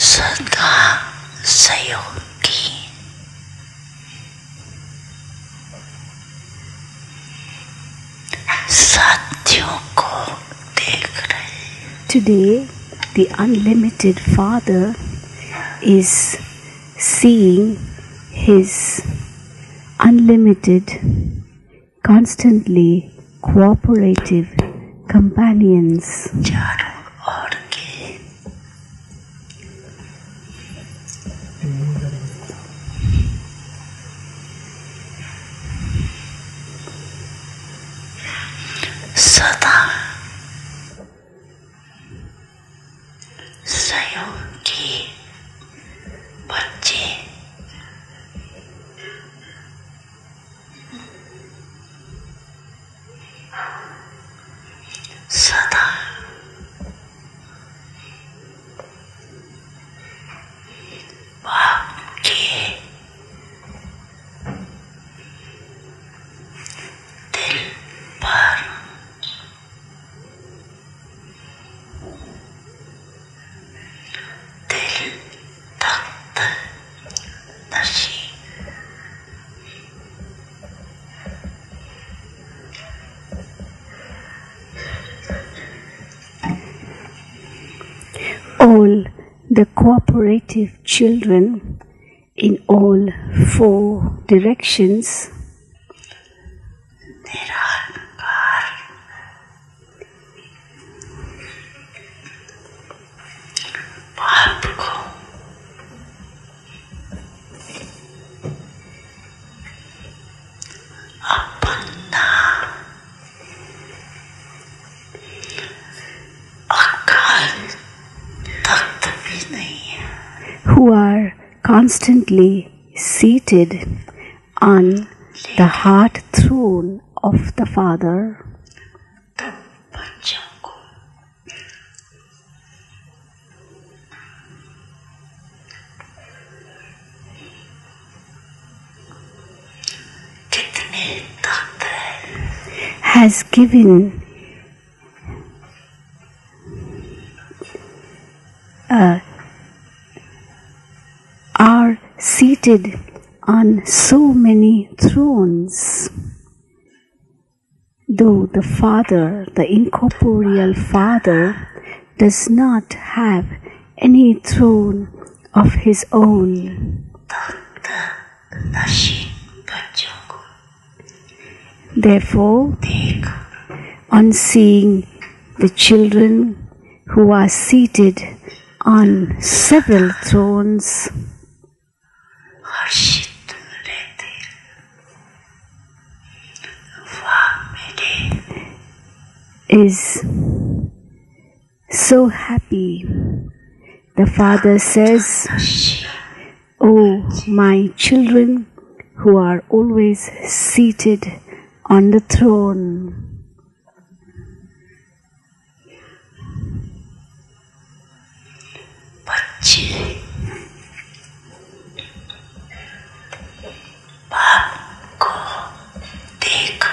सदा सहयोगी साथियों को देख रहे। Today, the unlimited Father is seeing His unlimited, constantly cooperative companions. चारों ओर के सदा सहयोगी बच्चे सदा बाप के दिल पर दिल तख्त नशी All the cooperative children in all four directions निराकार बाप को अपना अकाल तख्त भी नहीं है who are constantly seated on the heart throne of the Father, तुम बच्चों को कितने तख्त है has given are seated on so many thrones. Though the Father, the incorporeal Father, does not have any throne of His own. तख्त नशी बच्चों को Therefore, देख on seeing the children who are seated on several thrones, हर्षित रहते वाह मेरे is so happy. The Father says, नशी "Oh, my children who are always seated on the throne." बच्चे बाप को देख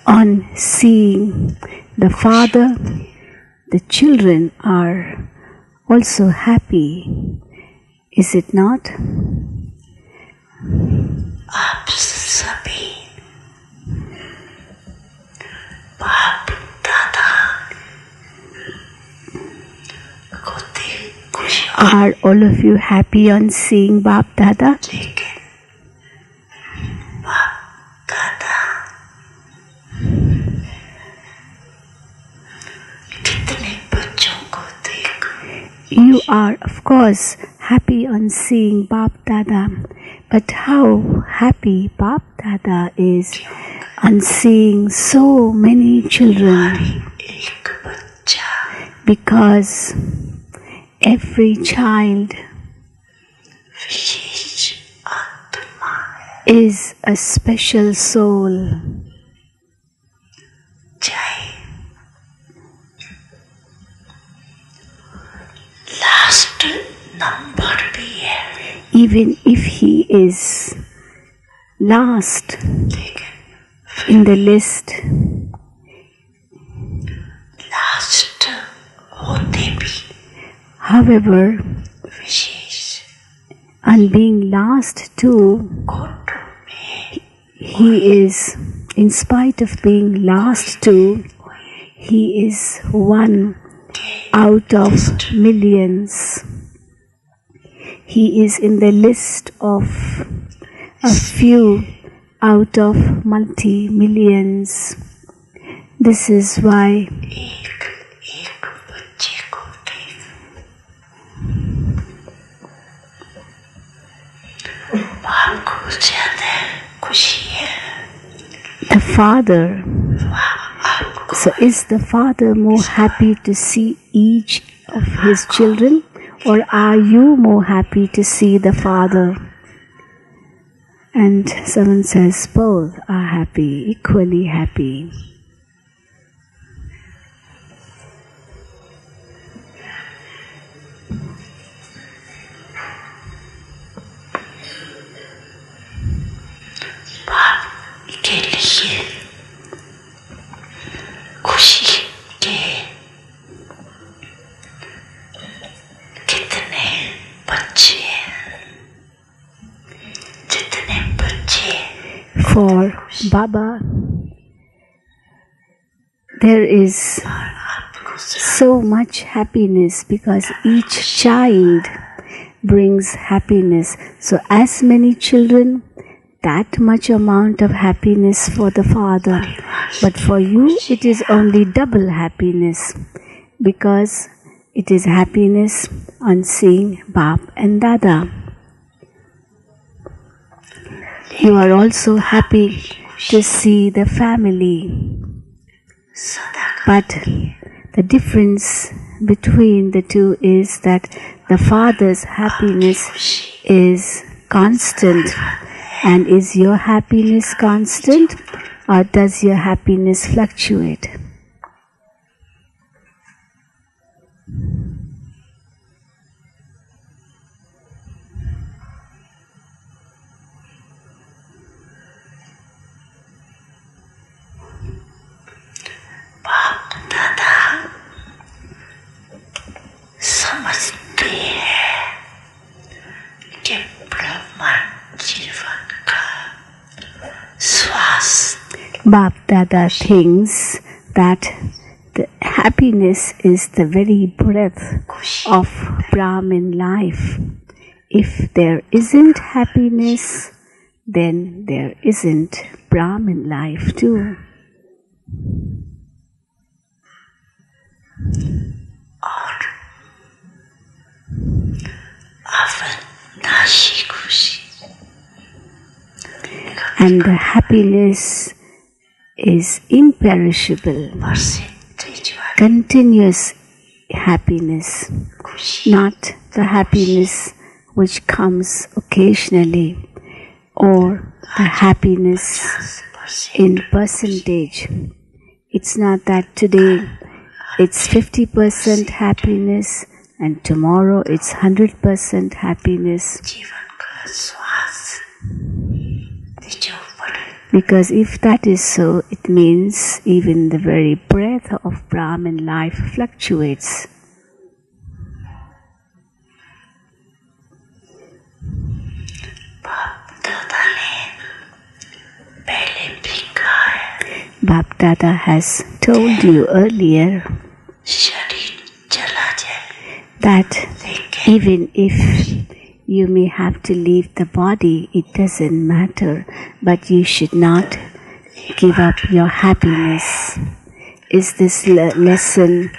On seeing the Father, the children are also happy. Is it not? आप सभी बाप दादा को देख खुश Are all of you happy on seeing Bap Dada? लेकिन बाप दादा कितने बच्चों को देख You are, of course, happy on seeing Bap Dada, but how happy Bap Dada is on seeing so many children, एक बच्चा because every child विशेष आत्मा है is a special soul. Number भी है, even if he is last ठीक है, in the list, last होते भी however, wishes and being last too, कोटों में he is, in spite of being last too, he is one out of millions. He is in the list of a few out of multi-millions. This is why एक एक बच्चे को देख बाप को ज्यादा खुशी है, the father, आपको so is the father more happy to see each of his children, or are you more happy to see the father? And someone says both are happy, equally happy. बाप के लिए खुशी के कितने बच्चे हैं, जितने बच्चे For Baba, there is आपको so much happiness because each child brings happiness. So as many children, that much amount of happiness for the father. But for you, it is only double happiness because it is happiness on seeing Bap and Dada. You are also happy to see the family. सदा But the difference between the two is that the father's happiness is constant. And is your happiness constant, or does your happiness fluctuate? बाप दादा समझते हैं कि ब्रह्मांड जीवन का श्वास Bap Dada thinks that the happiness is the very breath of Brahmin life. If there isn't happiness, then there isn't Brahmin life too. और अविनाशी खुशी And the happiness is imperishable, percentage वाली continuous happiness, खुशी not the happiness which comes occasionally or the happiness in percentage. It's not that today it's 50% happiness and tomorrow it's 100% happiness. जीवन का श्वास जो पड़े Because if that is so, it means even the very breath of Brahman life fluctuates. बाप दादा ने पहले भी कहा है Bap Dada has told you earlier शरीर चला जाए that लेकिन even if you may have to leave the body, it doesn't matter, but you should not give up your happiness. Is this lesson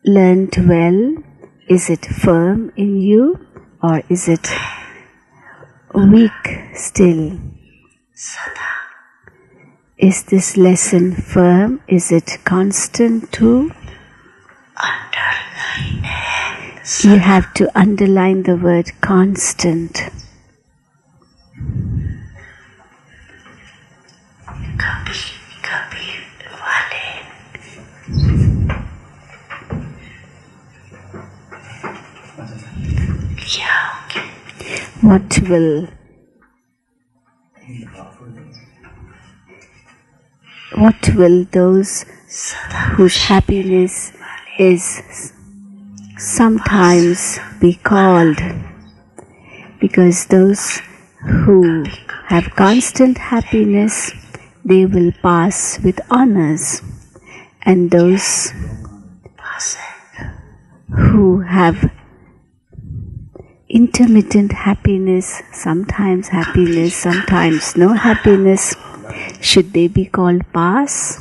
learned well? Is it firm in you, or is it weak still? सदा Is this lesson firm? Is it constant too? Underline है You have to underline the word constant. कभी कभी वाले क्या होगी? What will those whose happiness is sometimes be called? Because those who have constant happiness, they will pass with honors, and those who have intermittent happiness, sometimes no happiness, should they be called pass?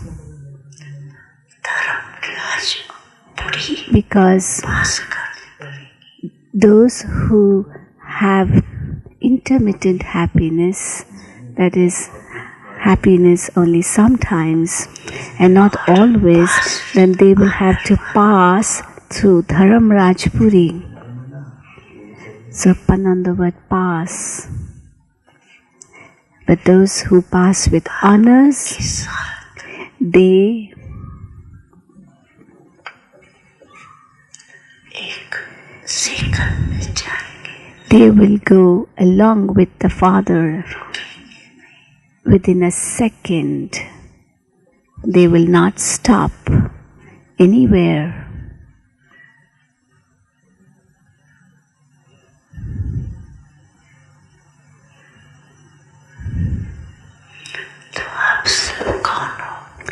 Because those who have intermittent happiness, that is happiness only sometimes and not always, then they will have to pass through Dharamrajpuri. So pan on the word pass. But those who pass with honors, they will go along with the Father within a second. They will not stop anywhere.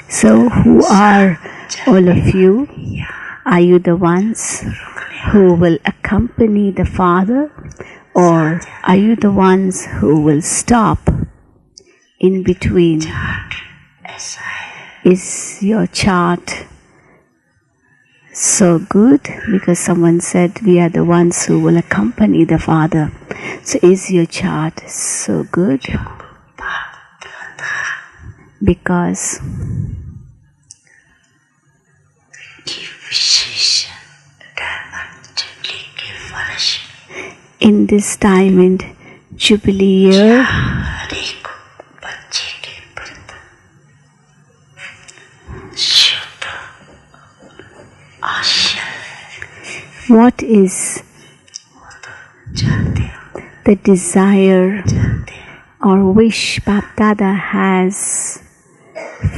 So who are all of you? Are you the ones who will accompany the Father, or are you the ones who will stop in between? Is your chart so good? Because someone said we are the ones who will accompany the Father. So is your chart so good? Because in this Diamond Jubilee year, what is the desire or wish Bap Dada has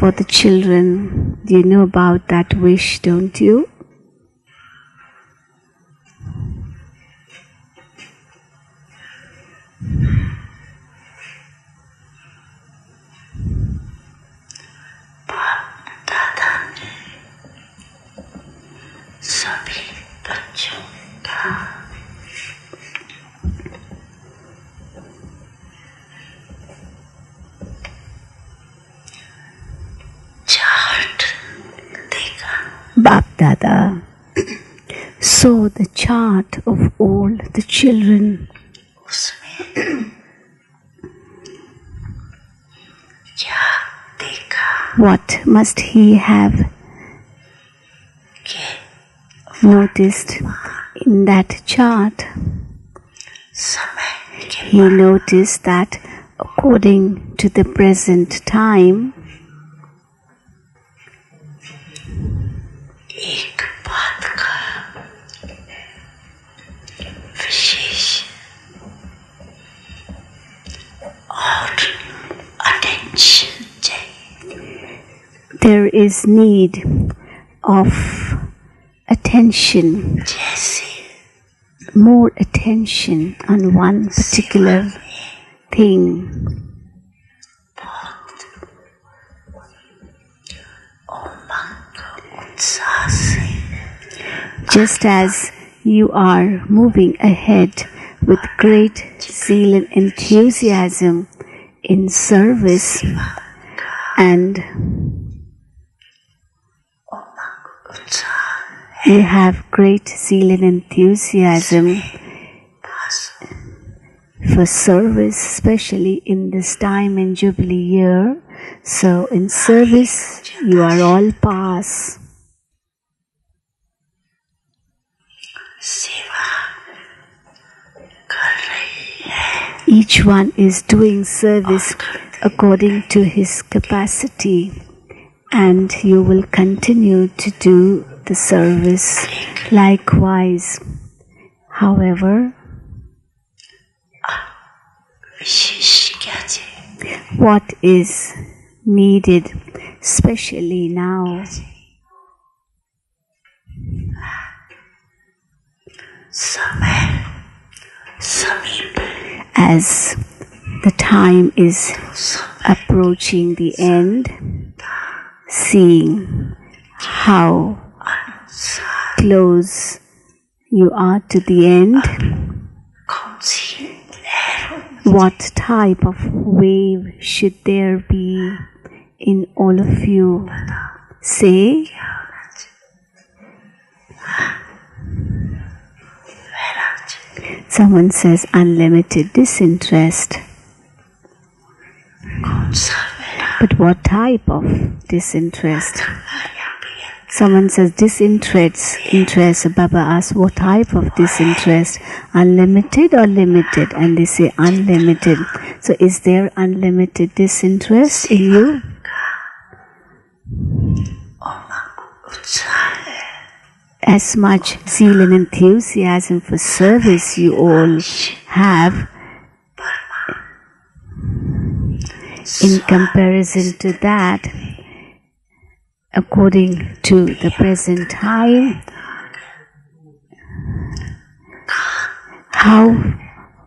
for the children? Do you know about that wish, don't you? Bap Dada saw the chart of all the children. What must he have noticed in that chart? He noticed that according to the present time, there is need of attention, more attention on one particular thing. Just as you are moving ahead with great zeal and enthusiasm in service, and you have great zeal and enthusiasm for service, especially in this Diamond Jubilee year. So in service, you are all pass. Each one is doing service according to his capacity, and you will continue to do the service likewise. However, wishes what is needed, especially now, समय समीप as the time is approaching the end, seeing how close you are to the end, कौन सी लहरों what type of wave should there be in all of you? Say, someone says unlimited disinterest. कौन सा मेरा But what type of disinterest? Someone says disinterest. Baba asks, what type of disinterest? Unlimited or limited? And they say unlimited. So is there unlimited disinterest in you? उत्साह है As much zeal and enthusiasm for service you all have, in comparison to that, according to the present time, how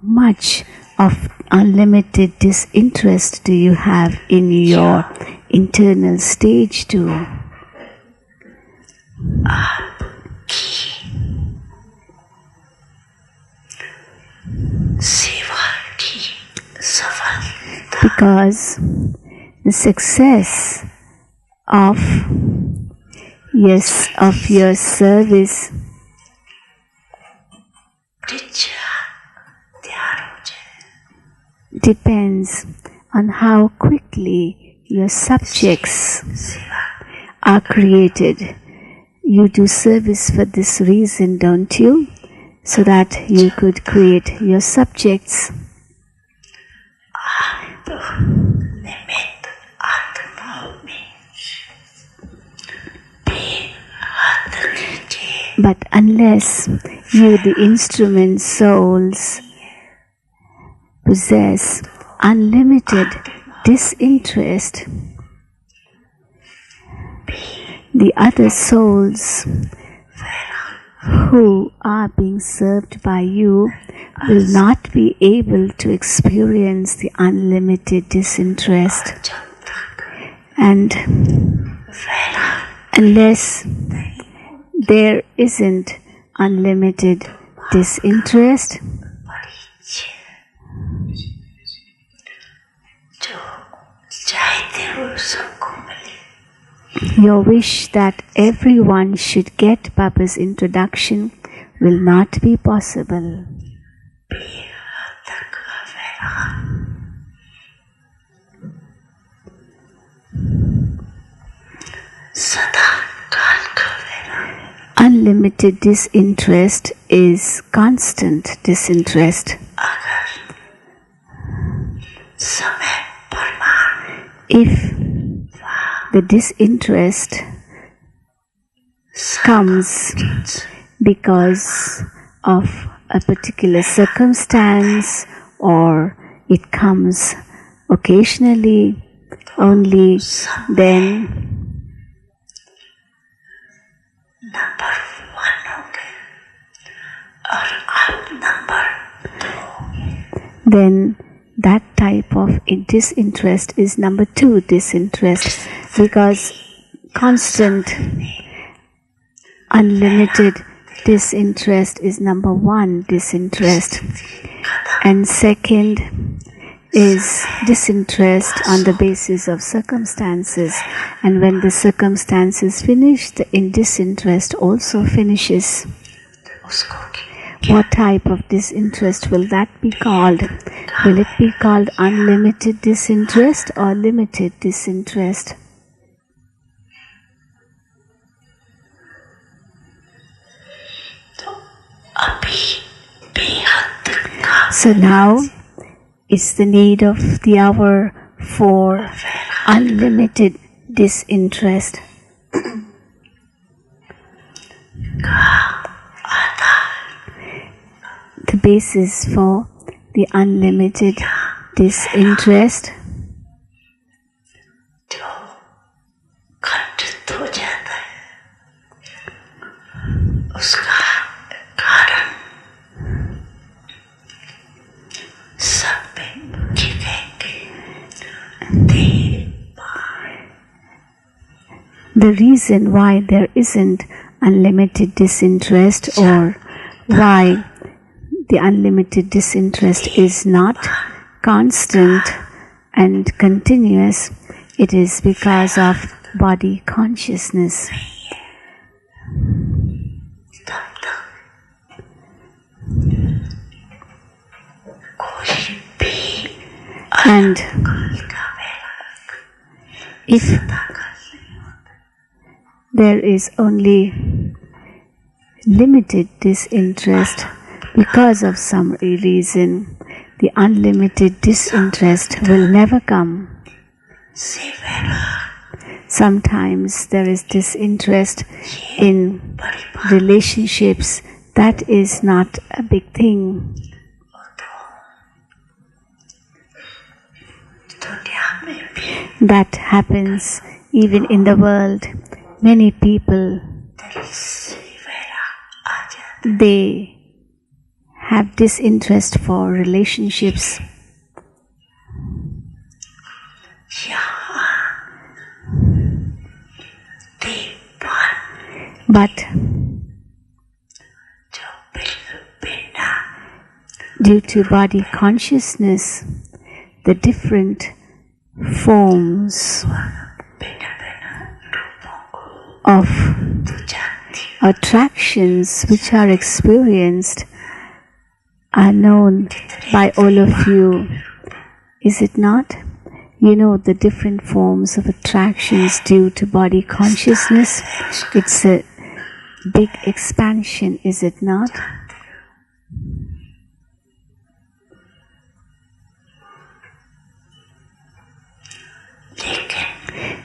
much of unlimited disinterest do you have in your internal stage too? सेवा की सफलता Because the success of your service तैयार हो जाए depends on how quickly your subjects are created. You do service for this reason, don't you? So that you could create your subjects. निमित्त आत्माओं में बेहद नीचे But unless you, the instrument souls, possess unlimited disinterest, the other souls who are being served by you will not be able to experience the unlimited disinterest. जब तक And Vairag unless there isn't unlimited disinterest, बड़ी इच्छा जो चाहते हो सबको मिले your wish that everyone should get Baba's introduction will not be possible. बेहद तक वैराग सदा काल का वैराग Unlimited disinterest is constant disinterest. अगर समय प्रमाण If the disinterest comes because of a particular circumstance or it comes occasionally only, then number 1 हो गए और आप नंबर 2 हो गए then that type of disinterest is number 2 disinterest, because constant unlimited disinterest is number 1 disinterest, and second is disinterest on the basis of circumstances, and when the circumstances finish, the disinterest also finishes. उसको What type of disinterest will that be called? Will it be called unlimited disinterest or limited disinterest? तो अभी बेहद का So now it's the need of the hour for unlimited disinterest. basis for the unlimited disinterest. जो खंडित हो जाता है उसका कारण सब में गिरेंगे। The reason why there isn't unlimited disinterest, or why the unlimited disinterest is not constant and continuous, it is because of body consciousness. And if there is only limited disinterest because of some reason, the unlimited disinterest will never come. Sometimes there is disinterest in relationships. That is not a big thing. That happens even in the world. Many people, they have disinterest for relationships. But due to body consciousness, the different forms of attractions which are experienced are known by all of you. Is it not? You know the different forms of attractions due to body consciousness. It's a big expansion, is it not?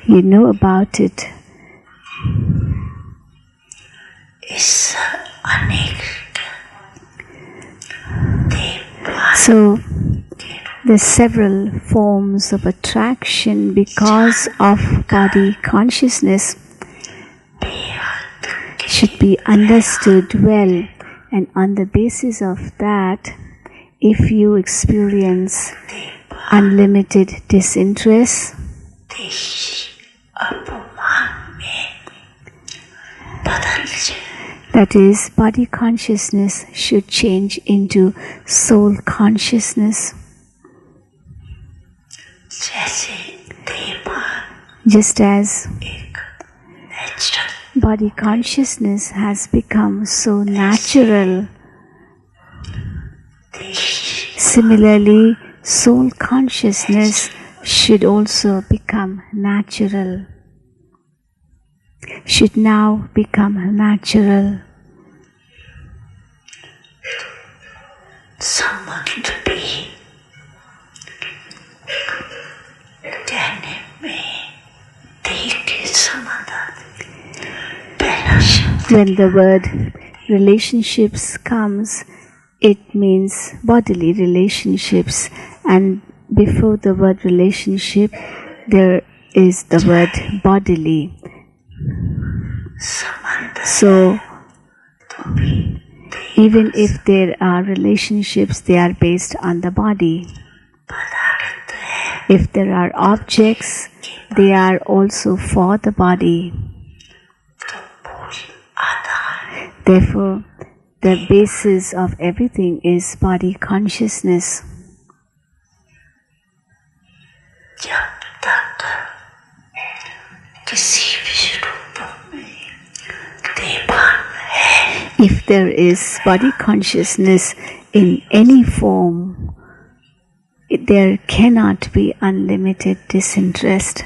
You know about it. So, there's several forms of attraction because of body consciousness should be understood well, and on the basis of that, if you experience unlimited disinterest, that is, body consciousness should change into soul consciousness. Just as body consciousness has become so natural, similarly, soul consciousness should also become natural, should now become natural. Someone to be when the word relationships comes, it means bodily relationships, and before the word relationship there is the word bodily. So even if there are relationships, they are based on the body. If there are objects, they are also for the body. Therefore, the basis of everything is body consciousness. If there is body consciousness in any form, there cannot be unlimited disinterest.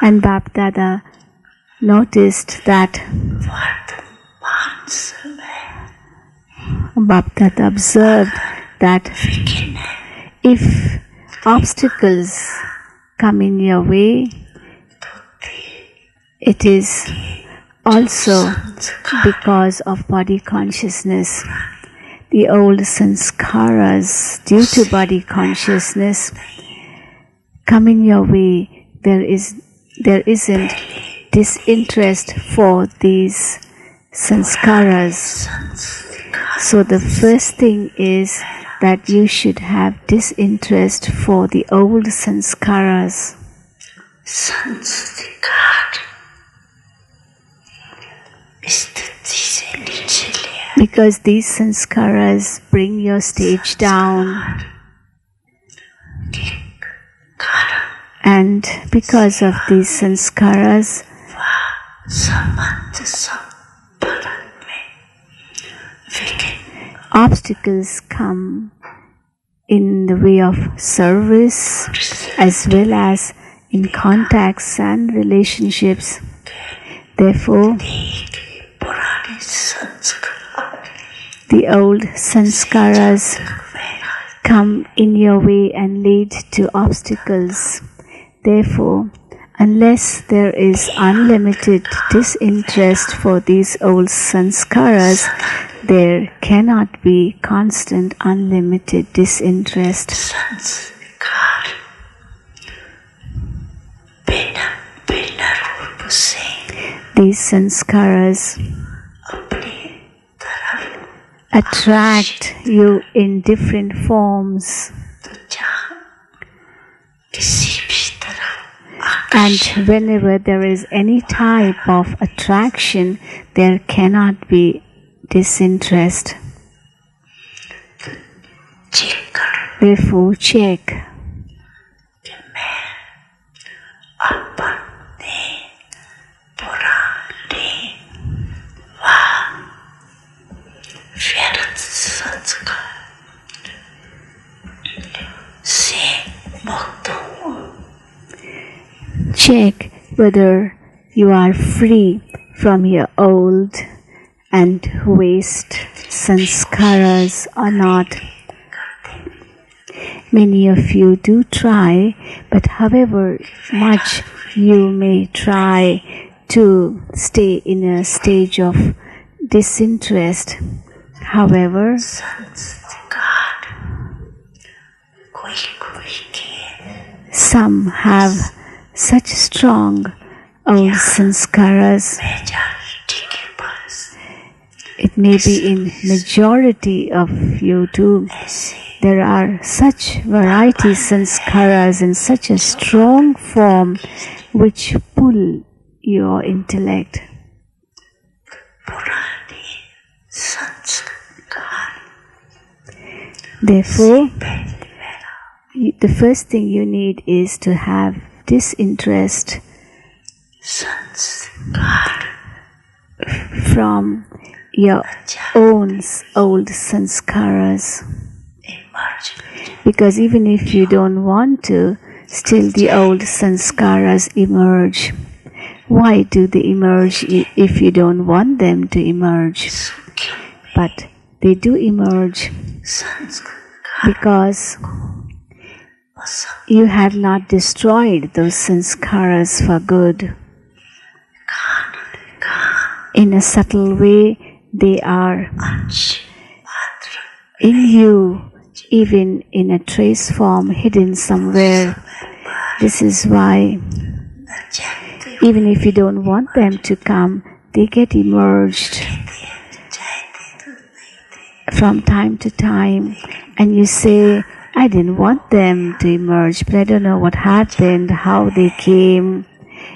And Bap Dada noticed that, Bap Dada observed that if obstacles come in your way, it is Also, because of body consciousness, the old sanskaras, due to body consciousness, come in your way. There isn't disinterest for these sanskaras. So the first thing is that you should have disinterest for the old sanskaras. Because these sanskaras bring your stage down. And because of these sanskaras, obstacles come in the way of service as well as in contacts and relationships. Therefore, the old sanskaras come in your way and lead to obstacles. Therefore, unless there is unlimited disinterest for these old sanskaras, there cannot be constant unlimited disinterest. These sanskaras attract you in different forms. And whenever there is any type of attraction, there cannot be disinterest. Therefore, check. Check whether you are free from your old and waste sanskaras or not. Many of you do try, but however much you may try to stay in a stage of disinterest, however, some have such strong old sanskaras. It may be in majority of you too. There are such variety sanskaras in such a strong form which pull your intellect. Therefore, the first thing you need is to have disinterest from your own old sanskaras. Because even if you don't want to, still the old sanskaras emerge. Why do they emerge if you don't want them to emerge? But they do emerge because you have not destroyed those sanskaras for good. In a subtle way, they are in you, even in a trace form hidden somewhere. This is why, even if you don't want them to come, they get emerged from time to time. And you say, I didn't want them to emerge, but I don't know what happened, how they came.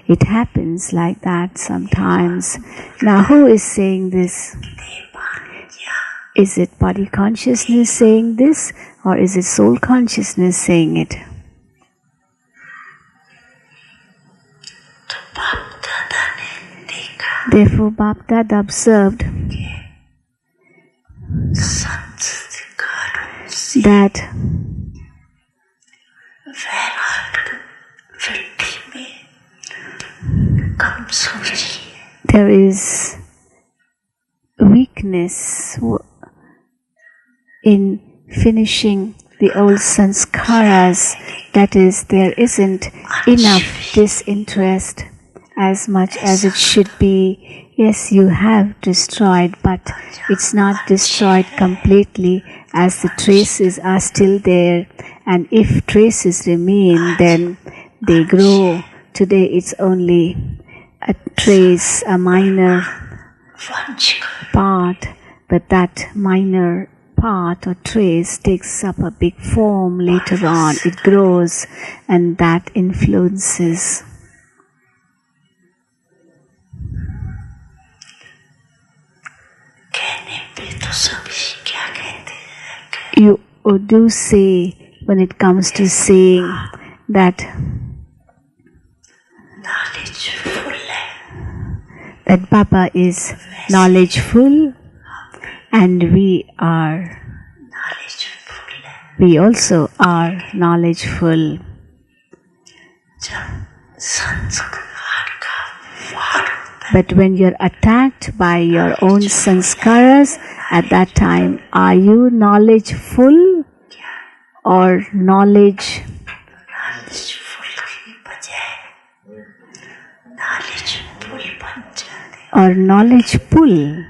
It happens like that sometimes. Now, who is saying this? Is it body consciousness saying this, or is it soul consciousness saying it? Therefore, Bap Dada observed that there is weakness in finishing the old sanskaras, that is, there isn't enough disinterest. as much as it should be. Yes, you have destroyed, but it's not destroyed completely, as the traces are still there. And if traces remain, then they grow. Today it's only a trace, a minor part, but that minor part or trace takes up a big form later on. It grows, and that influences. You do say, when it comes to saying, that Baba is knowledgeful, and we also are knowledgeful. But when you're attacked by your own sanskaras, at that time, are you knowledgeful or knowledge? Or knowledgeful?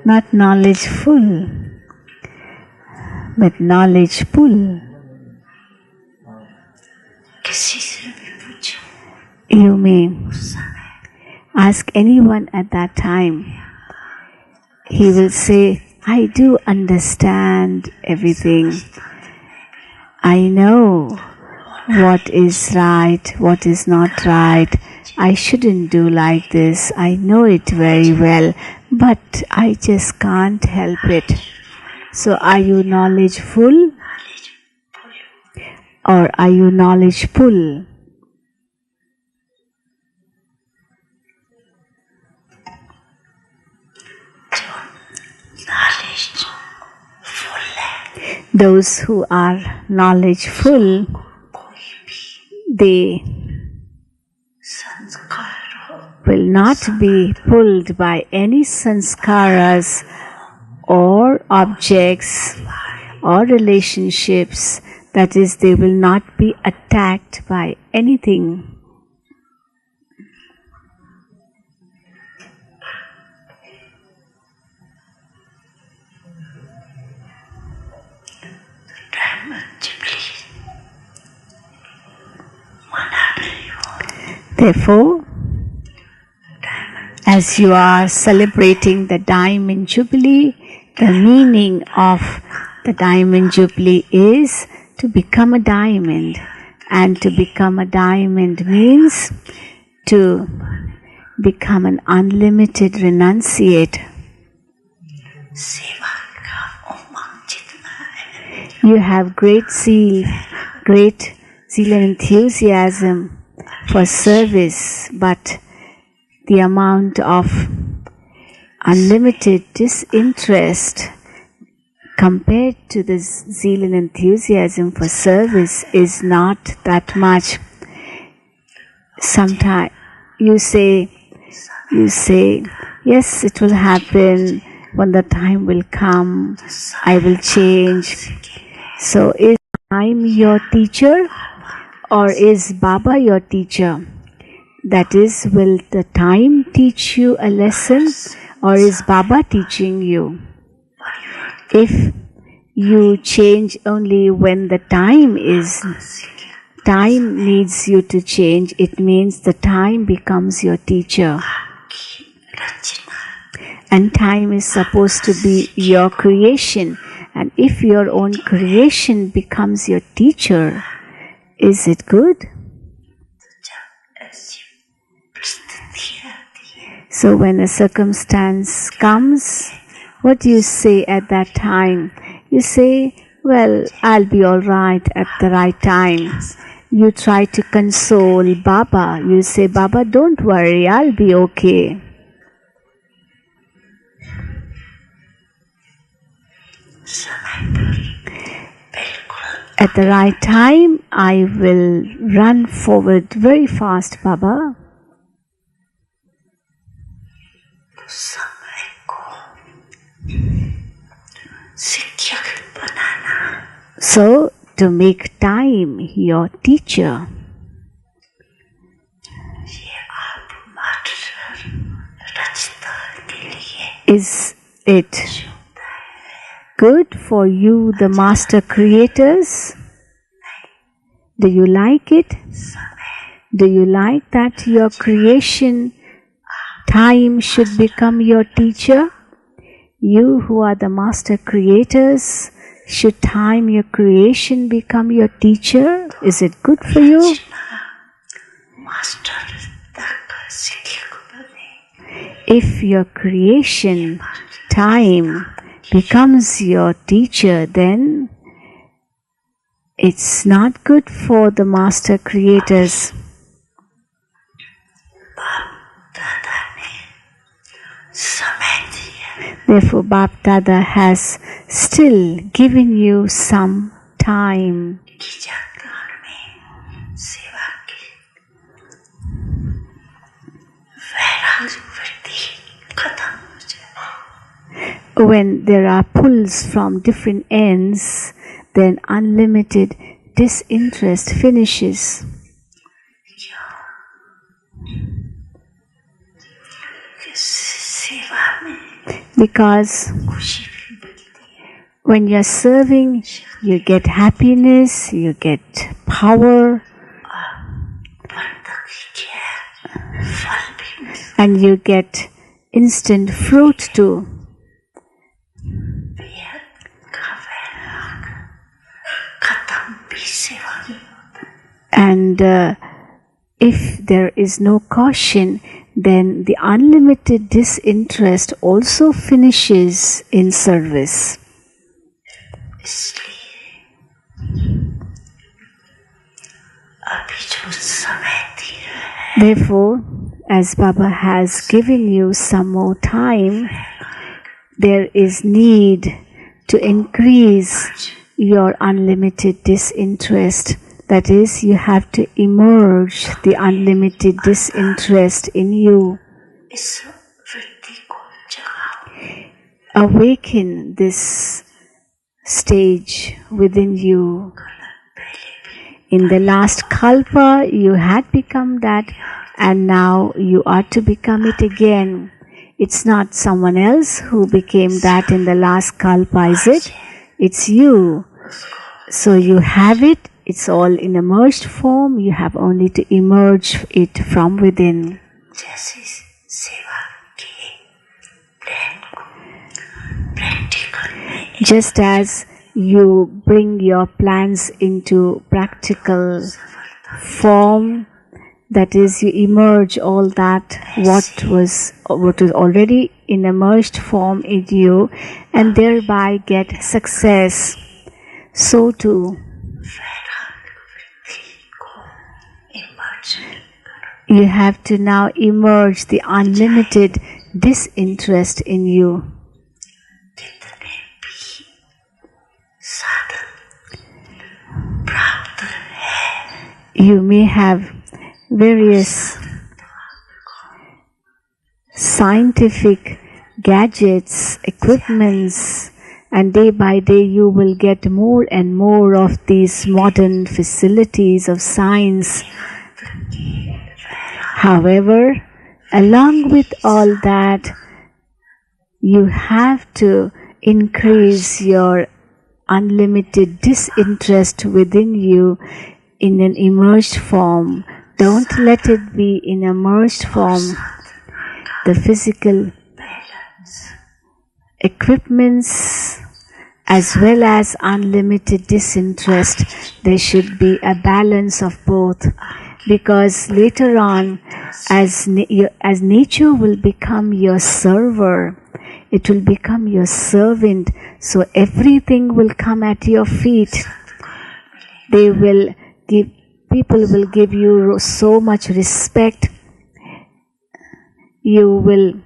Not knowledgeful, but knowledgeful. You may ask anyone at that time. He will say, I do understand everything. I know what is right, what is not right. I shouldn't do like this. I know it very well, but I just can't help it. So are you knowledgeful or are you knowledgeful? Those who are knowledgeful, they will not be pulled by any sanskaras or objects or relationships. That is, they will not be attacked by anything. Therefore, as you are celebrating the Diamond Jubilee, the meaning of the Diamond Jubilee is to become a diamond. And to become a diamond means to become an unlimited renunciate. You have great zeal and enthusiasm for service, but the amount of unlimited disinterest compared to the zeal and enthusiasm for service is not that much. Sometimes you say, yes, it will happen. When the time will come, I will change. So is time your teacher? Or is Baba your teacher? That is, will the time teach you a lesson, or is Baba teaching you? If you change only when the time needs you to change, it means the time becomes your teacher. And time is supposed to be your creation. And if your own creation becomes your teacher, is it good? So when a circumstance comes, what do you say at that time? You say, well, I'll be all right at the right time. You try to console Baba. You say, Baba, don't worry, I'll be okay. At the right time, I will run forward very fast, Baba. So, to make time your teacher. Is it good for you, the master creators? Do you like it? Do you like that your creation time should become your teacher? You who are the master creators, should time your creation become your teacher? Is it good for you? If your creation time becomes your teacher, then it's not good for the master creators. Therefore, Bap Dada has still given you some time. When there are pulls from different ends, then unlimited disinterest finishes. Because when you're serving, you get happiness, you get power, and you get instant fruit too. And if there is no caution, then the unlimited disinterest also finishes in service. Therefore, as Baba has given you some more time, there is need to increase your unlimited disinterest. That is, you have to emerge the unlimited disinterest in you. Awaken this stage within you. In the last kalpa, you had become that, and now you are to become it again. It's not someone else who became that in the last kalpa, is it? It's you. So you have it. It's all in a merged form. You have only to emerge it from within. Just as you bring your plans into practical form, that is, you emerge all that what was already in a merged form in you, and thereby get success. So too, you have to now emerge the unlimited disinterest in you. You may have various scientific gadgets, equipments, and day by day you will get more and more of these modern facilities of science. However, along with all that, you have to increase your unlimited disinterest within you in an emerged form. Don't let it be in a merged form. The physical equipments as well as unlimited disinterest, there should be a balance of both, because later on, as nature will become your server, it will become your servant, so everything will come at your feet. People will give you so much respect. You will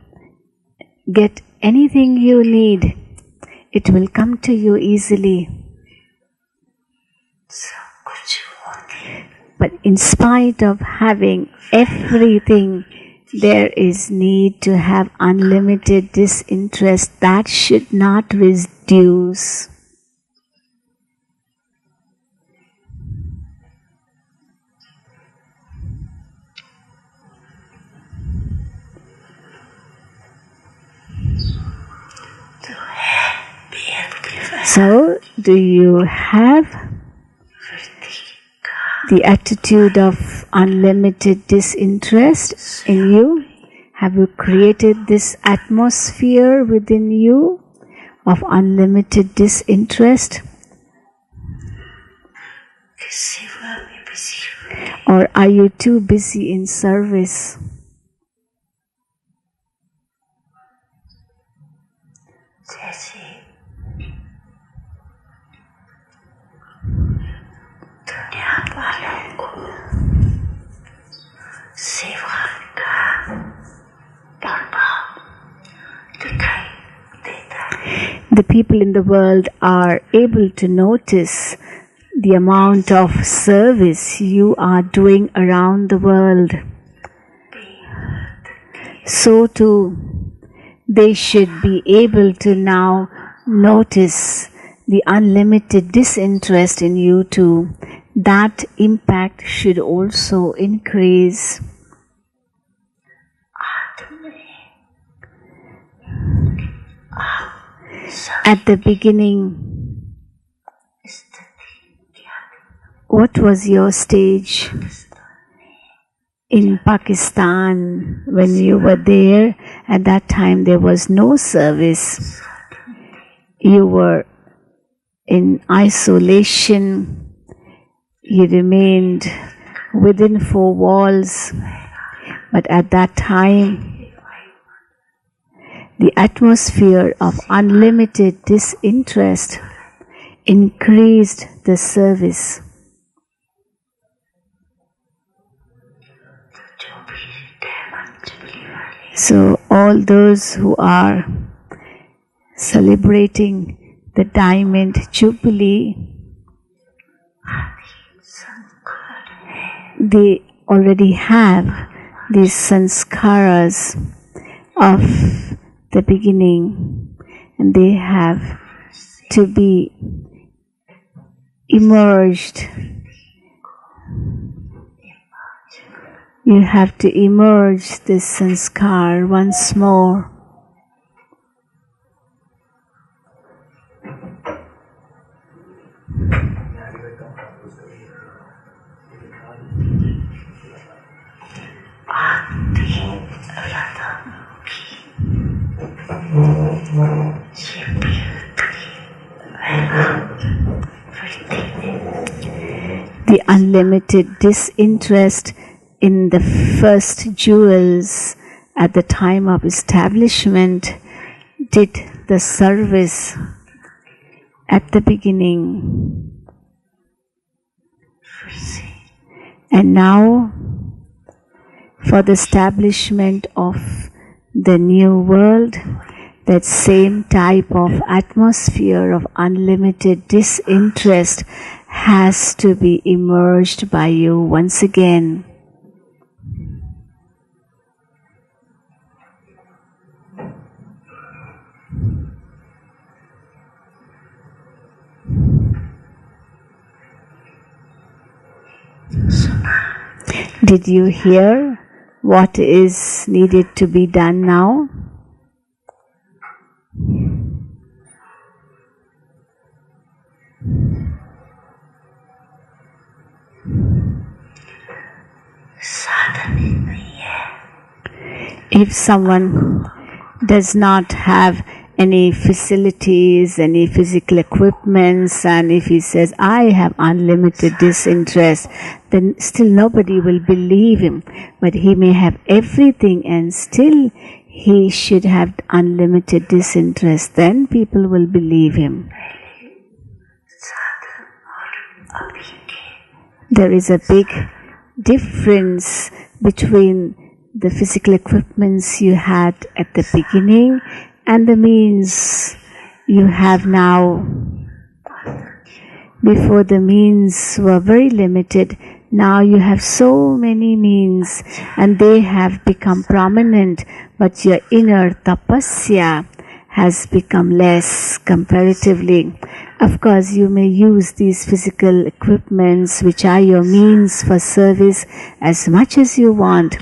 get anything you need. It will come to you easily. But in spite of having everything, there is need to have unlimited disinterest. That should not reduce. So, do you have the attitude of unlimited disinterest in you? Have you created this atmosphere within you of unlimited disinterest? Or are you too busy in service? The people in the world are able to notice the amount of service you are doing around the world. So too, they should be able to now notice the unlimited disinterest in you too. That impact should also increase. At the beginning, what was your stage in Pakistan when you were there? At that time there was no service. You were in isolation. You remained within four walls. But at that time, the atmosphere of unlimited disinterest increased the service. So all those who are celebrating the Diamond Jubilee, they already have these sanskaras of the beginning, and they have to be immersed. You have to emerge this sanskar once more. The unlimited disinterest in the first jewels at the time of establishment did the service at the beginning. And now, for the establishment of the new world, that same type of atmosphere of unlimited disinterest has to be emerged by you once again. Did you hear what is needed to be done now? If someone does not have any facilities, any physical equipments, and if he says, I have unlimited disinterest, then still nobody will believe him. But he may have everything and still he should have unlimited disinterest. Then people will believe him. There is a big difference between the physical equipments you had at the beginning and the means you have now. Before, the means were very limited. Now you have so many means and they have become prominent, but your inner tapasya has become less comparatively. Of course, you may use these physical equipments which are your means for service as much as you want,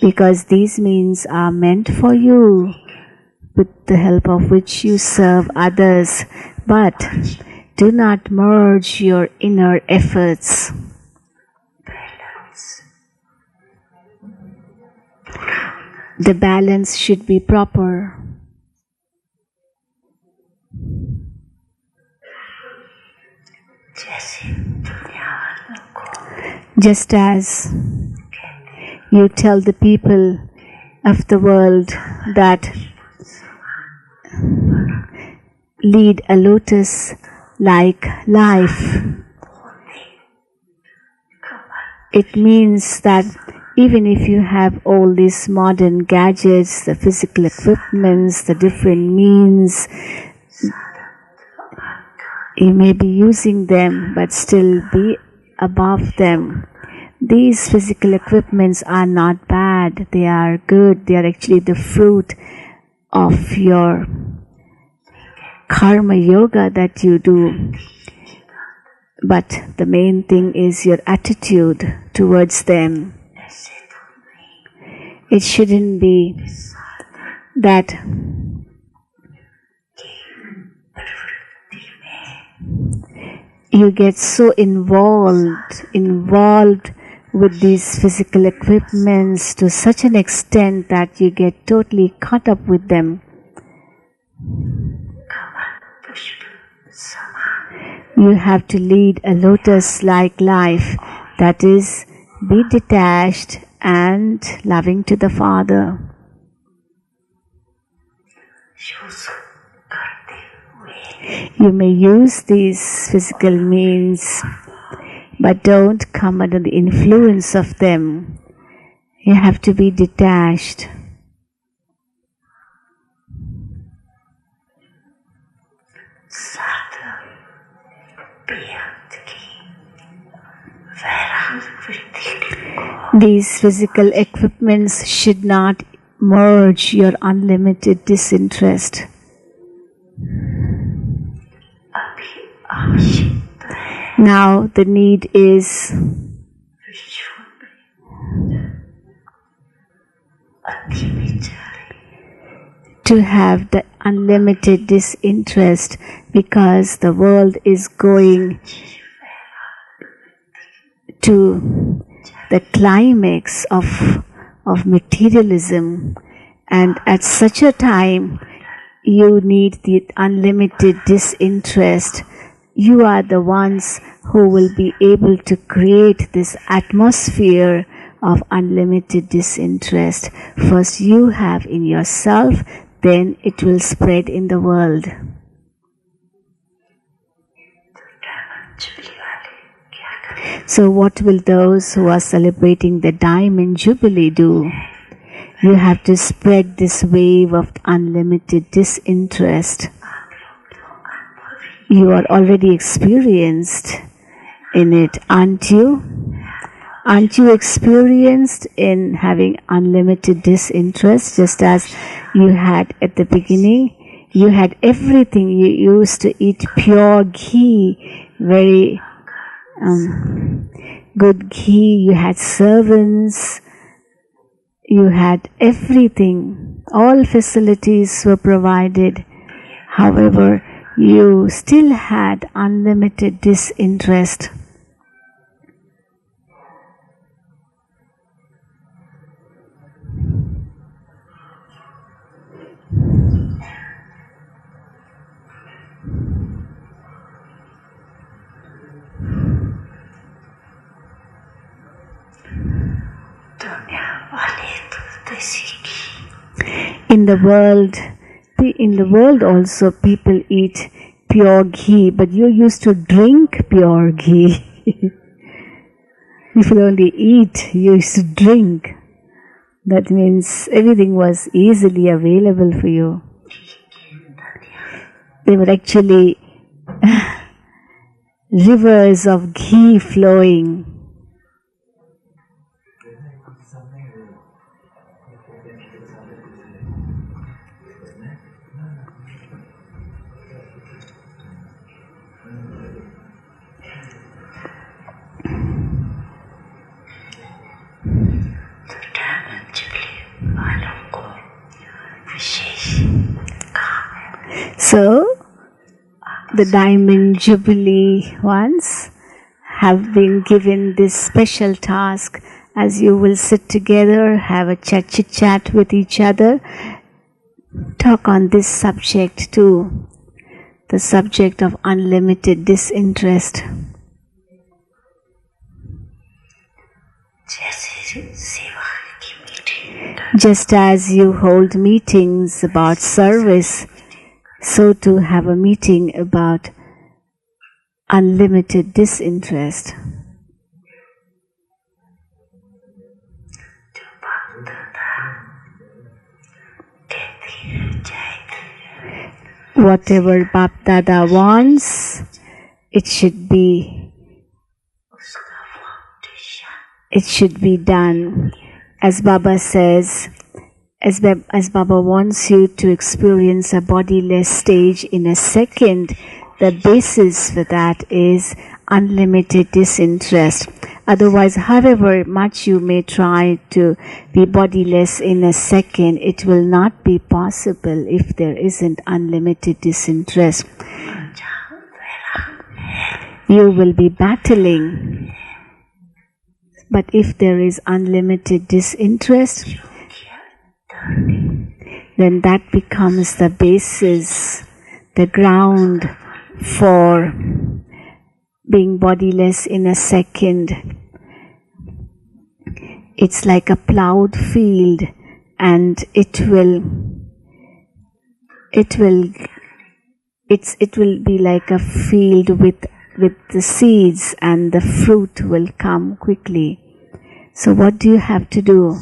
because these means are meant for you, with the help of which you serve others. But do not merge your inner efforts. The balance should be proper. Just as you tell the people of the world that lead a lotus-like life, it means that even if you have all these modern gadgets, the physical equipments, the different means, you may be using them but still be above them. These physical equipments are not bad, they are good, they are actually the fruit of your karma yoga that you do. But the main thing is your attitude towards them. It shouldn't be that you get so involved with these physical equipments to such an extent that you get totally caught up with them. You have to lead a lotus-like life, that is, be detached and loving to the Father. You may use these physical means, but don't come under the influence of them. You have to be detached. These physical equipments should not merge your unlimited disinterest. Now the need is to have the unlimited disinterest, because the world is going to the climax of materialism, and at such a time you need the unlimited disinterest. You are the ones who will be able to create this atmosphere of unlimited disinterest. First you have in yourself, then it will spread in the world. So what will those who are celebrating the Diamond Jubilee do? You have to spread this wave of unlimited disinterest. You are already experienced in it, aren't you? Aren't you experienced in having unlimited disinterest, just as you had at the beginning? You had everything. You used to eat pure ghee, very good ghee. You had servants. You had everything. All facilities were provided. However, you still had unlimited disinterest. In the world also people eat pure ghee, but you used to drink pure ghee. If you only eat, you used to drink. That means everything was easily available for you. They were actually rivers of ghee flowing. So, the Diamond Jubilee ones have been given this special task, as you will sit together, have a chit chat with each other, talk on this subject too, the subject of unlimited disinterest. Just as you hold meetings about service, so to have a meeting about unlimited disinterest. Whatever Bap Dada wants, it should be done. As Baba says, as Baba wants you to experience a bodiless stage in a second, the basis for that is unlimited disinterest. Otherwise, however much you may try to be bodiless in a second, it will not be possible if there isn't unlimited disinterest. You will be battling. But if there is unlimited disinterest, then that becomes the basis, the ground for being bodiless in a second. It's like a plowed field, and it will be like a field with the seeds, and the fruit will come quickly. So what do you have to do?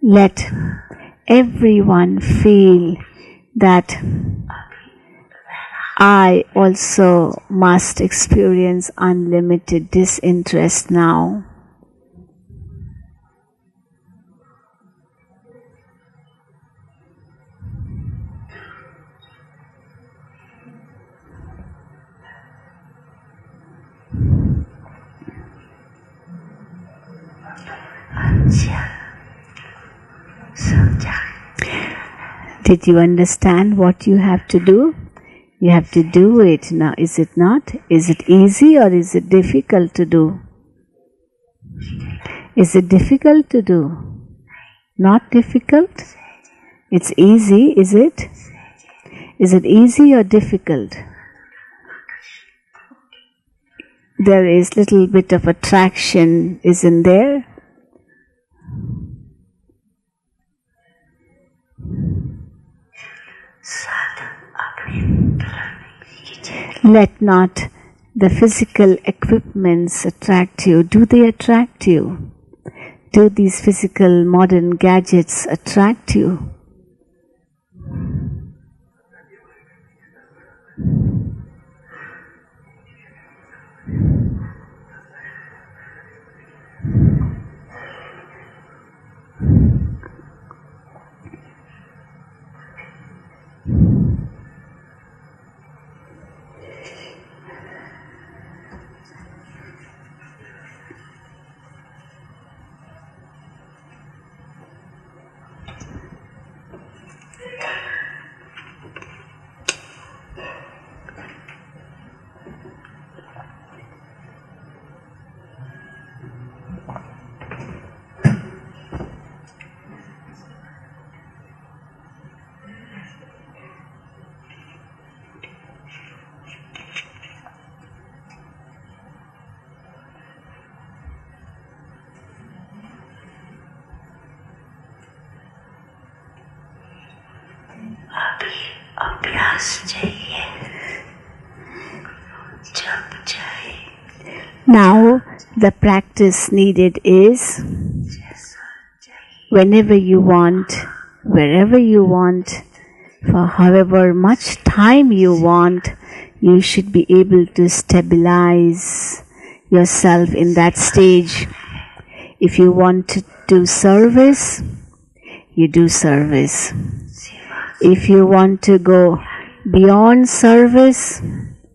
Let everyone feel that I also must experience unlimited disinterest now. Did you understand what you have to do? You have to do it now, is it not? Is it easy or is it difficult to do? Is it difficult to do? Not difficult? It's easy, is it? Is it easy or difficult? There is little bit of attraction, isn't there? Let not the physical equipments attract you. Do they attract you? Do these physical modern gadgets attract you? Now the practice needed is whenever you want, wherever you want, for however much time you want, you should be able to stabilize yourself in that stage. If you want to do service, you do service. If you want to go beyond service,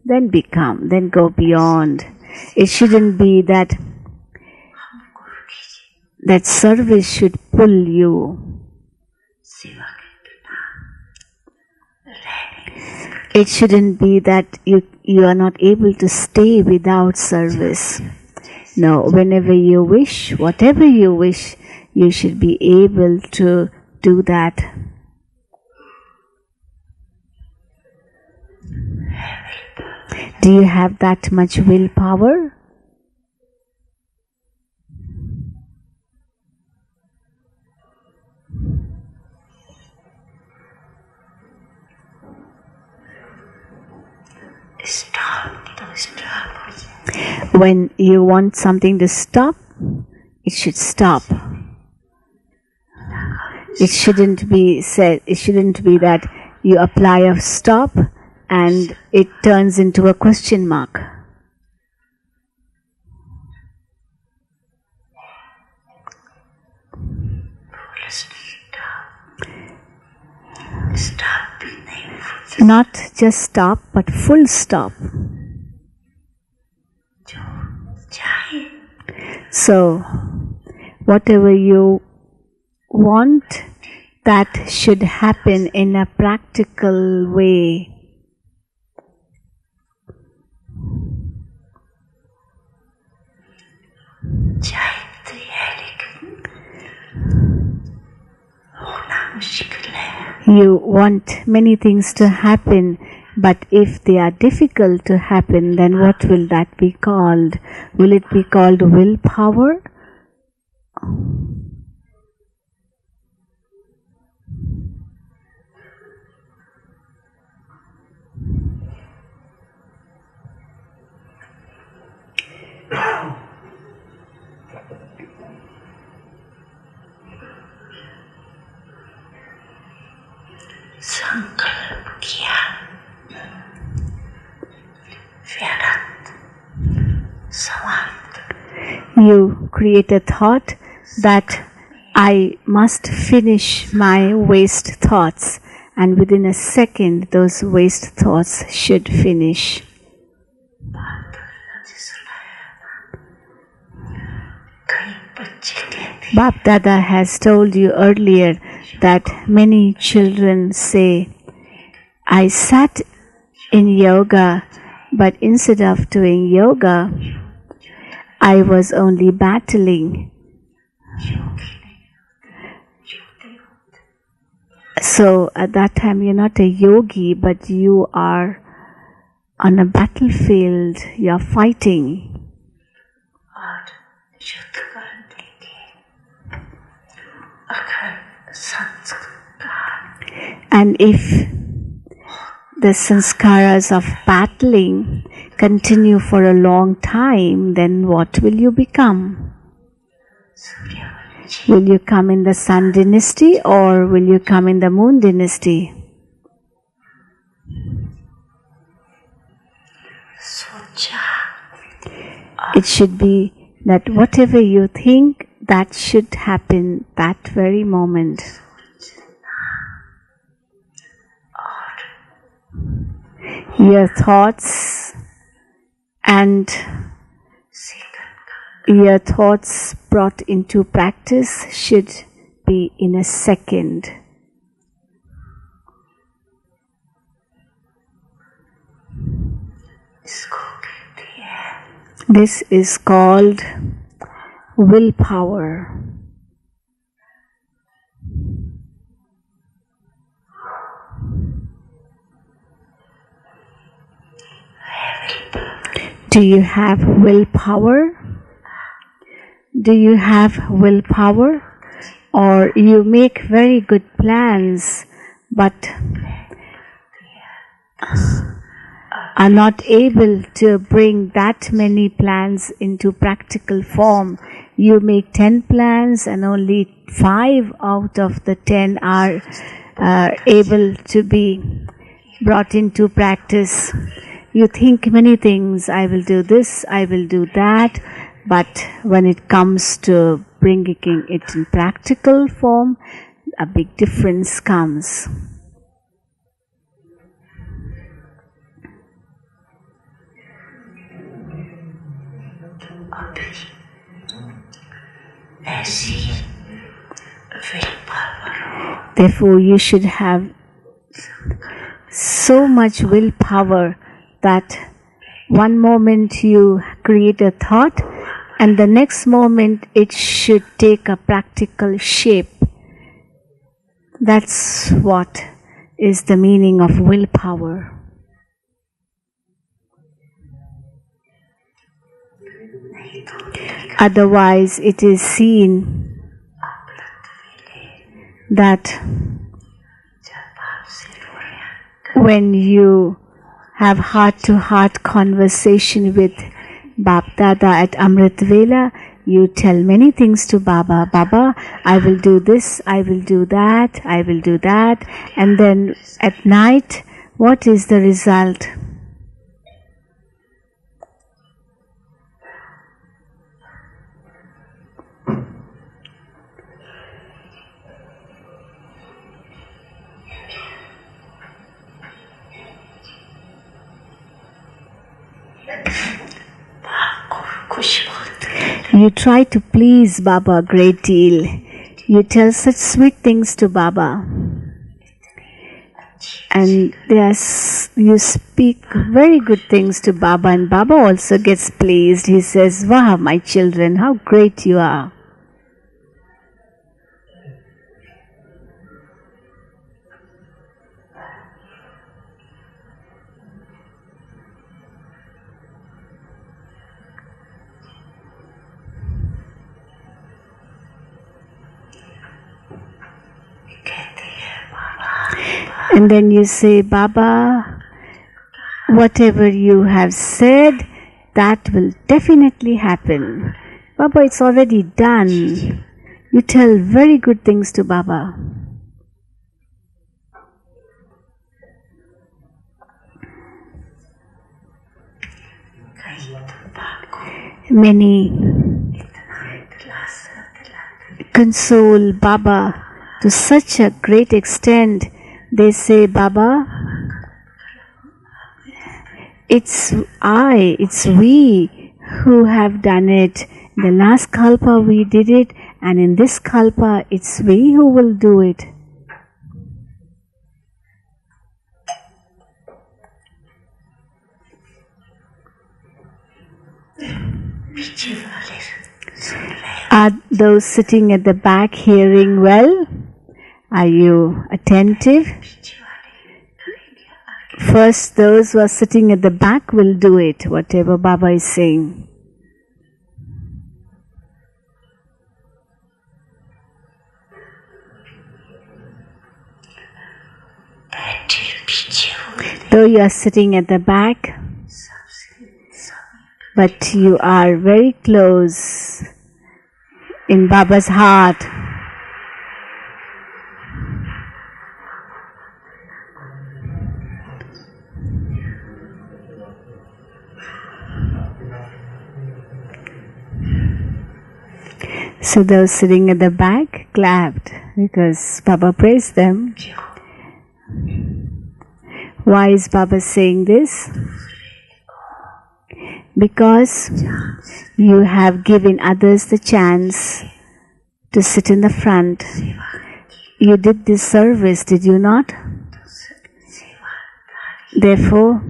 then go beyond. It shouldn't be that service should pull you. It shouldn't be that you are not able to stay without service. No, whenever you wish, whatever you wish, you should be able to do that. Do you have that much willpower? Stop. When you want something to stop, it should stop. It shouldn't be that you apply a stop and it turns into a question mark. Stop being able. Not just stop, but full stop. So, whatever you want, that should happen in a practical way. You want many things to happen, but if they are difficult to happen, then what will that be called? Will it be called willpower? संकल्प किया, व्यर्थ समाप्त. You create a thought that I must finish my waste thoughts, and within a second those waste thoughts should finish. Bap Dada has told you earlier that many children say, I sat in yoga, but instead of doing yoga, I was only battling. So at that time you're not a yogi, but you are on a battlefield, you're fighting. And if the sanskaras of battling continue for a long time, then what will you become? Will you come in the sun dynasty or will you come in the moon dynasty? It should be that whatever you think, that should happen that very moment. Your thoughts and your thoughts brought into practice should be in a second. This is called willpower. Do you have willpower? Do you have willpower? Or you make very good plans but are not able to bring that many plans into practical form. You make 10 plans and only 5 out of the 10 are able to be brought into practice. You think many things, I will do this, I will do that, but when it comes to bringing it in practical form, a big difference comes. Therefore, you should have so much willpower that one moment you create a thought and the next moment it should take a practical shape. That's what is the meaning of willpower. Otherwise, it is seen that when you have heart-to-heart conversation with Bap Dada at Amrit Vela, you tell many things to Baba. Baba, I will do this, I will do that, I will do that. And then at night, what is the result? You try to please Baba a great deal. You tell such sweet things to Baba. And you speak very good things to Baba, and Baba also gets pleased. He says, "Wow, my children, how great you are." And then you say, Baba, whatever you have said, that will definitely happen. Baba, it's already done. You tell very good things to Baba. Many console Baba to such a great extent. They say, Baba, it's we who have done it. In the last kalpa we did it, and in this kalpa it's we who will do it. Are those sitting at the back hearing well? Are you attentive? First, those who are sitting at the back will do it, whatever Baba is saying. Though you are sitting at the back, but you are very close in Baba's heart. So those sitting at the back clapped because Baba praised them. Why is Baba saying this? Because you have given others the chance to sit in the front. You did this service, did you not? Therefore,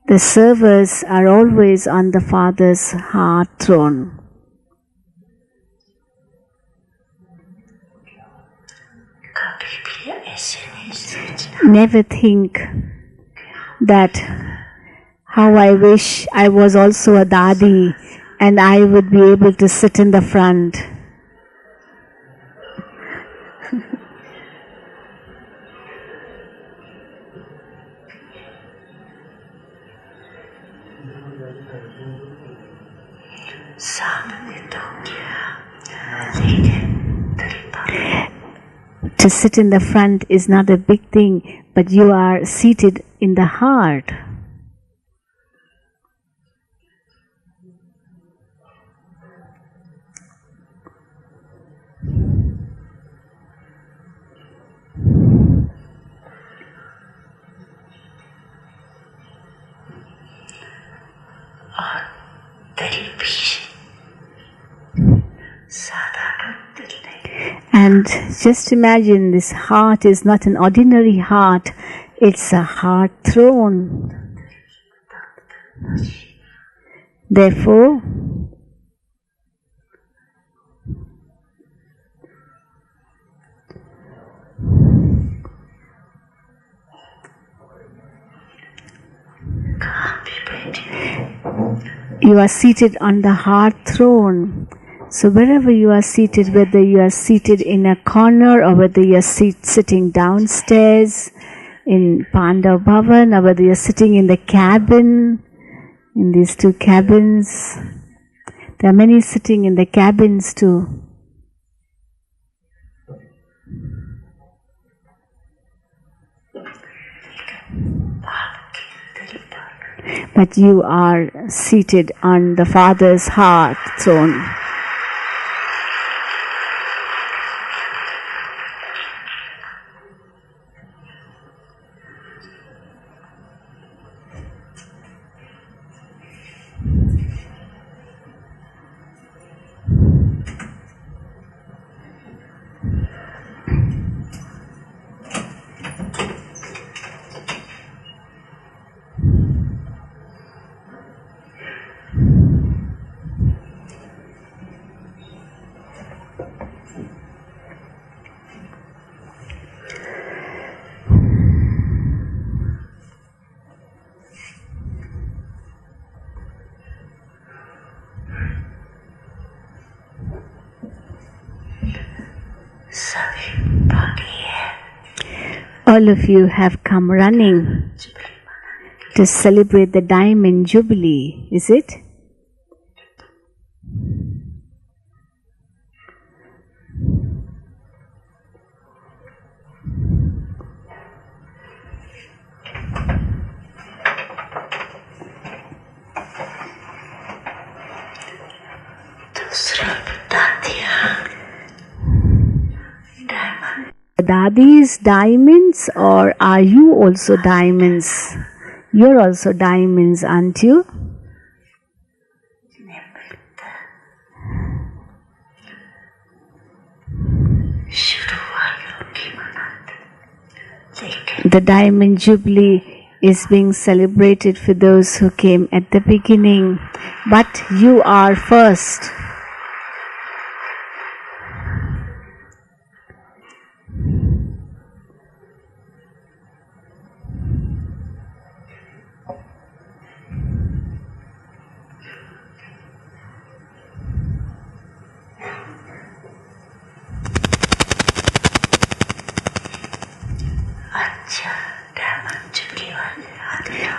the servers are always on the Father's heart throne. Never think that how I wish I was also a dadi and I would be able to sit in the front. To sit in the front is not a big thing, but you are seated in the heart. And just imagine this heart is not an ordinary heart, it's a heart throne. Therefore, you are seated on the heart throne. So wherever you are seated, whether you are seated in a corner or whether you are sitting downstairs in Pandav Bhavan or whether you are sitting in the cabin, in these two cabins, there are many sitting in the cabins too. But you are seated on the Father's heart throne. All of you have come running to celebrate the Diamond Jubilee, is it? Dadis diamonds, or are you also diamonds? You're also diamonds, aren't you? The Diamond Jubilee is being celebrated for those who came at the beginning, but you are first.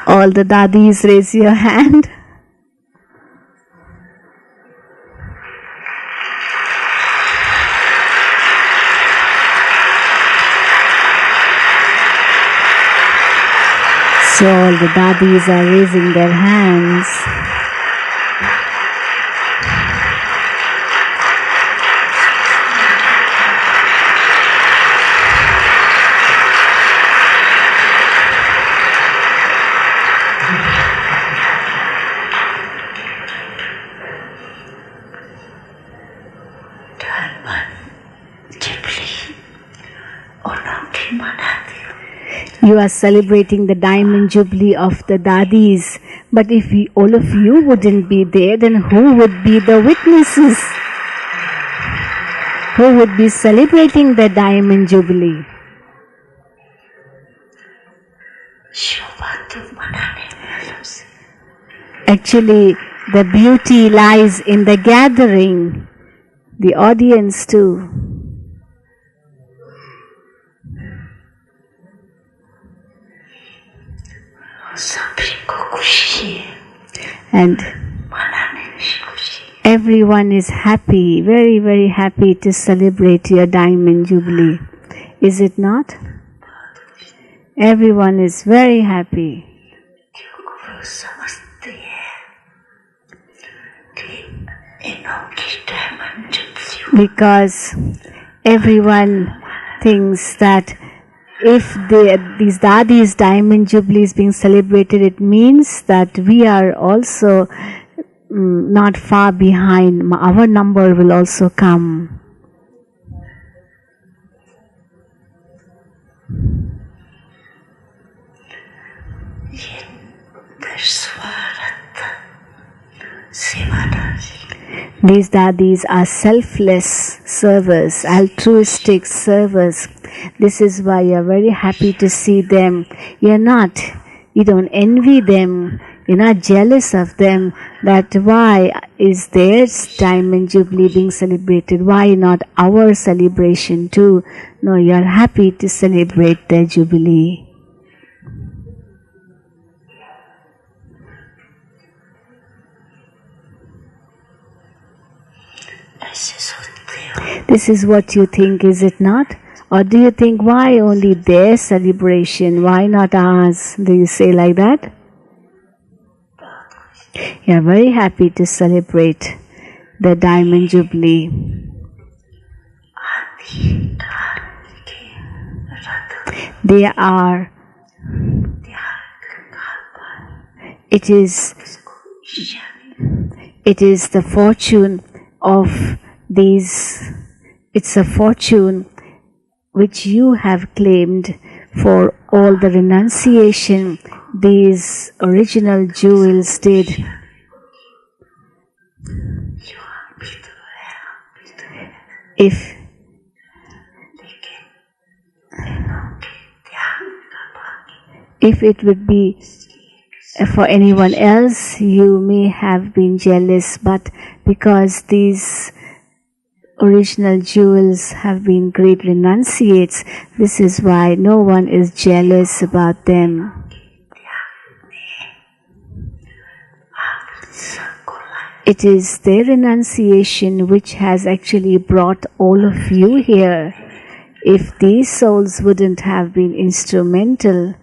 All the dadis, raise your hand. So all the dadis are raising their hands. You are celebrating the Diamond Jubilee of the Dadis. But if all of you wouldn't be there, then who would be the witnesses? Who would be celebrating the Diamond Jubilee? Actually, the beauty lies in the gathering, the audience too. And everyone is happy, very, very happy to celebrate your Diamond Jubilee. Is it not? Everyone is very happy. Because everyone thinks that if these Dadis Diamond Jubilee is being celebrated, it means that we are also not far behind. Our number will also come. These daddies are selfless servers, altruistic servers. This is why you're very happy to see them. You don't envy them. You're not jealous of them. That why is their diamond jubilee being celebrated? Why not our celebration too? No, you're happy to celebrate their jubilee. This is what you think, is it not? Or do you think, why only their celebration? Why not ours? Do you say like that? You are very happy to celebrate the Diamond Jubilee. They are, it is the fortune of these, it's a fortune which you have claimed for all the renunciation these original jewels did. If it would be for anyone else, you may have been jealous, but because these original jewels have been great renunciates, this is why no one is jealous about them. It is their renunciation which has actually brought all of you here. If these souls wouldn't have been instrumental,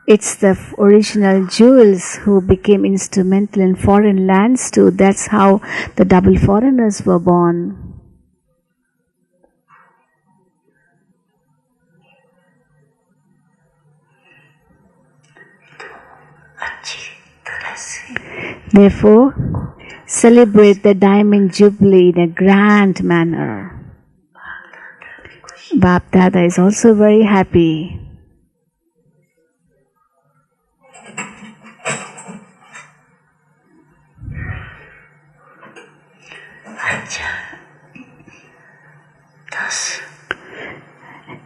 it's the original jewels who became instrumental in foreign lands too. That's how the double foreigners were born. Therefore, celebrate the Diamond Jubilee in a grand manner. Bap Dada is also very happy.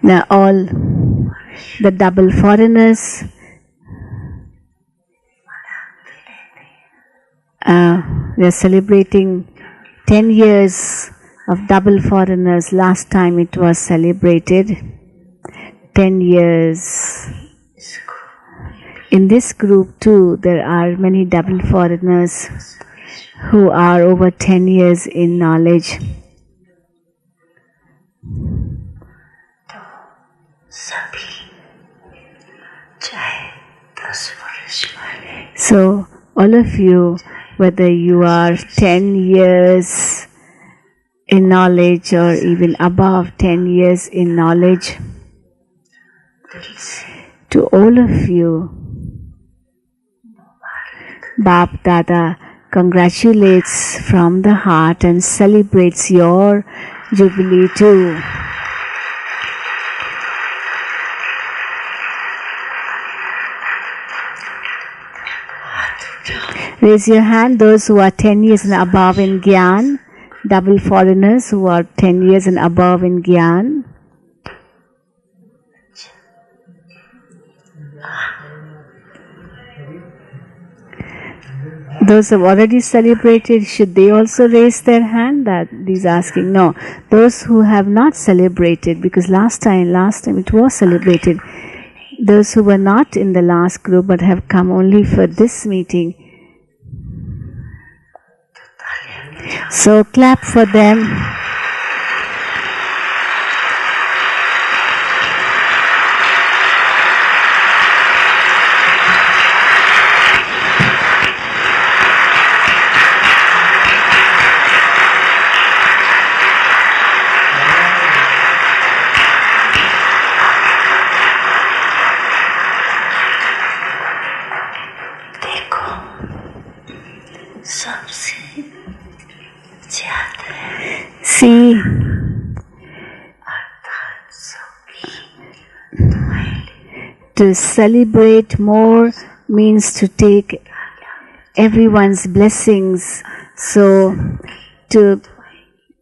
Now all the double foreigners they're celebrating 10 years of double foreigners. Last time it was celebrated 10 years. In this group too, there are many double foreigners who are over 10 years in knowledge. So all of you, whether you are 10 years in knowledge or even above 10 years in knowledge, to all of you, Bap Dada congratulates from the heart and celebrates your jubilee too. Raise your hand, those who are 10 years and above in Gyan, double foreigners who are 10 years and above in Gyan. Those who have already celebrated, should they also raise their hand? That he's asking. No, those who have not celebrated, because last time it was celebrated. Those who were not in the last group but have come only for this meeting. So clap for them. See, To celebrate more means to take everyone's blessings. So to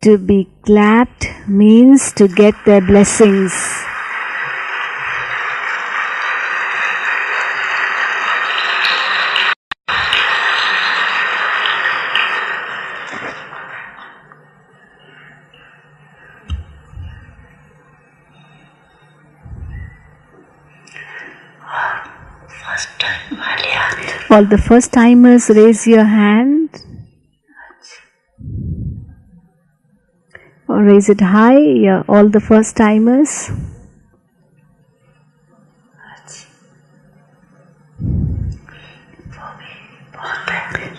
be clapped means to get their blessings. All the first timers, raise your hand or raise it high. Yeah, all the first timers.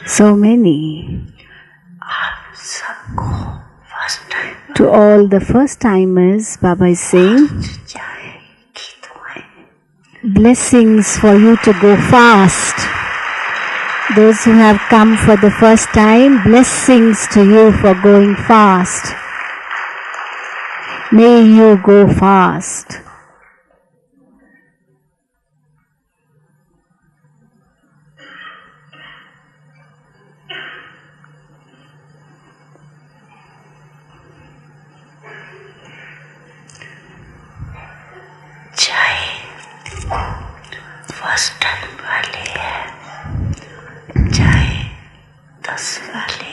So many. To all the first timers, Baba is saying, blessings for you to go fast. Those who have come for the first time, blessings to you for going fast. May you go fast.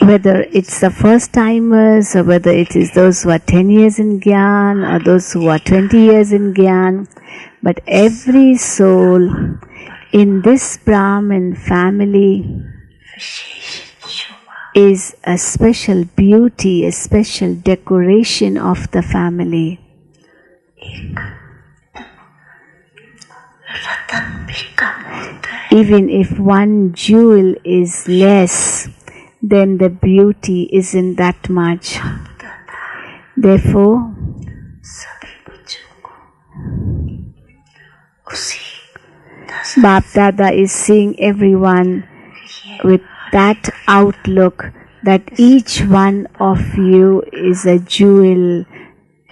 Whether it's the first timers or whether it is those who are 10 years in Gyan or those who are 20 years in Gyan, but every soul in this Brahmin family is a special beauty, a special decoration of the family. Even if one jewel is less, then the beauty isn't that much. Therefore, Bap Dada is seeing everyone with that outlook that each one of you is a jewel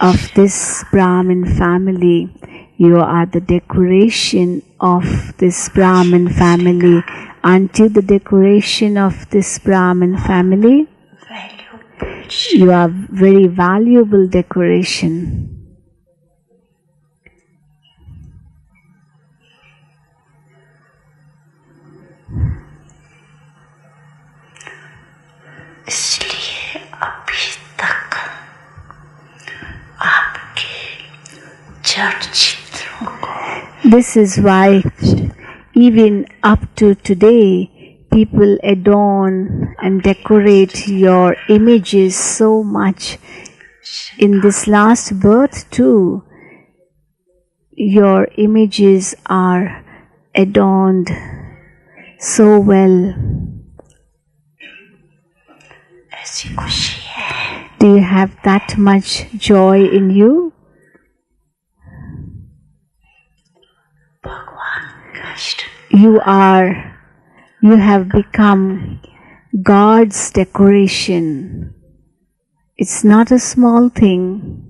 of this Brahmin family. You are the decoration of this Brahmin family. Aren't you the decoration of this Brahmin family? You are very valuable decoration. This is why even up to today, people adorn and decorate your images so much. In this last birth too, your images are adorned so well. Do you have that much joy in you? You have become God's decoration. It's not a small thing.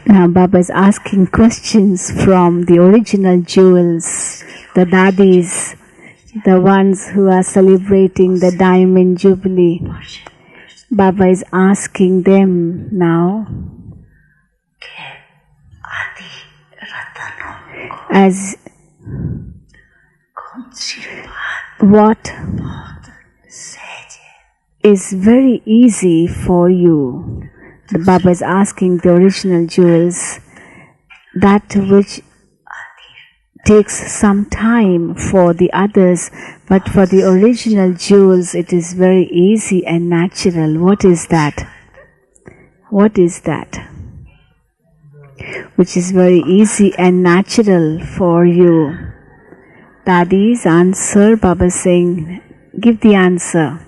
Now Baba is asking questions from the original jewels, the daddies, the ones who are celebrating the Diamond Jubilee. Baba is asking them now, as what is very easy for you. The Baba is asking the original jewels, that which takes some time for the others, but for the original jewels it is very easy and natural. What is that? What is that? Which is very easy and natural for you. Daddy's answer, Baba is saying, give the answer.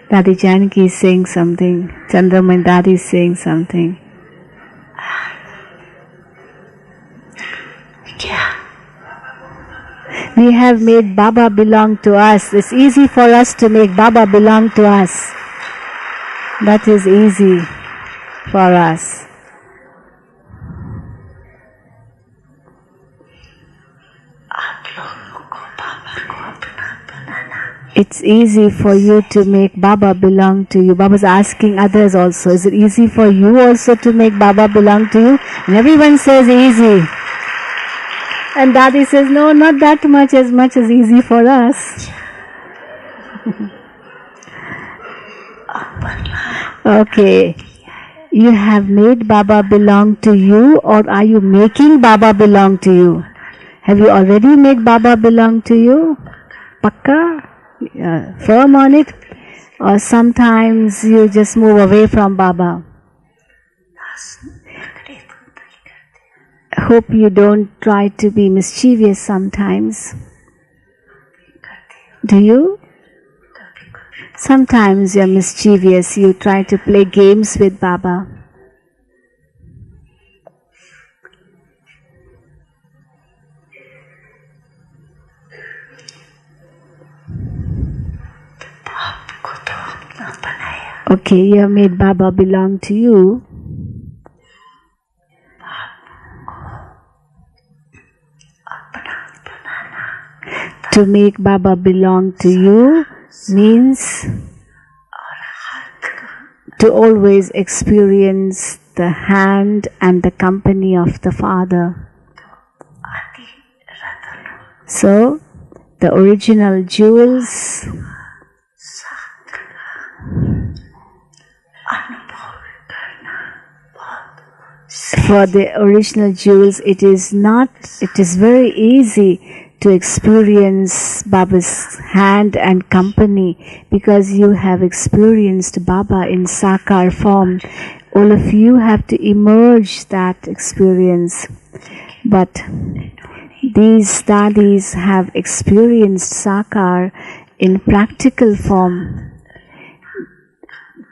Daddy Janaki is saying something. Chandraman Daddy is saying something. क्या? We have made Baba belong to us. It's easy for us to make Baba belong to us. That is easy for us. आप लोगों को बाबा को अपना बनाना. It's easy for you to make Baba belong to you. Baba's asking others also, is it easy for you also to make Baba belong to you? And everyone says easy. And Daddy says, no, not that much as easy for us. Okay. You have made Baba belong to you, or are you making Baba belong to you? Have you already made Baba belong to you? Pakka? Firm on it? Or sometimes you just move away from Baba? I hope you don't try to be mischievous sometimes. Do you? Sometimes you're mischievous, you try to play games with Baba. Okay, you have made Baba belong to you. To make Baba belong to you means to always experience the hand and the company of the Father. So, the original jewels, for the original jewels, it is very easy to experience Baba's hand and company because you have experienced Baba in Sakar form. All of you have to emerge that experience. But these daddies have experienced Sakar in practical form.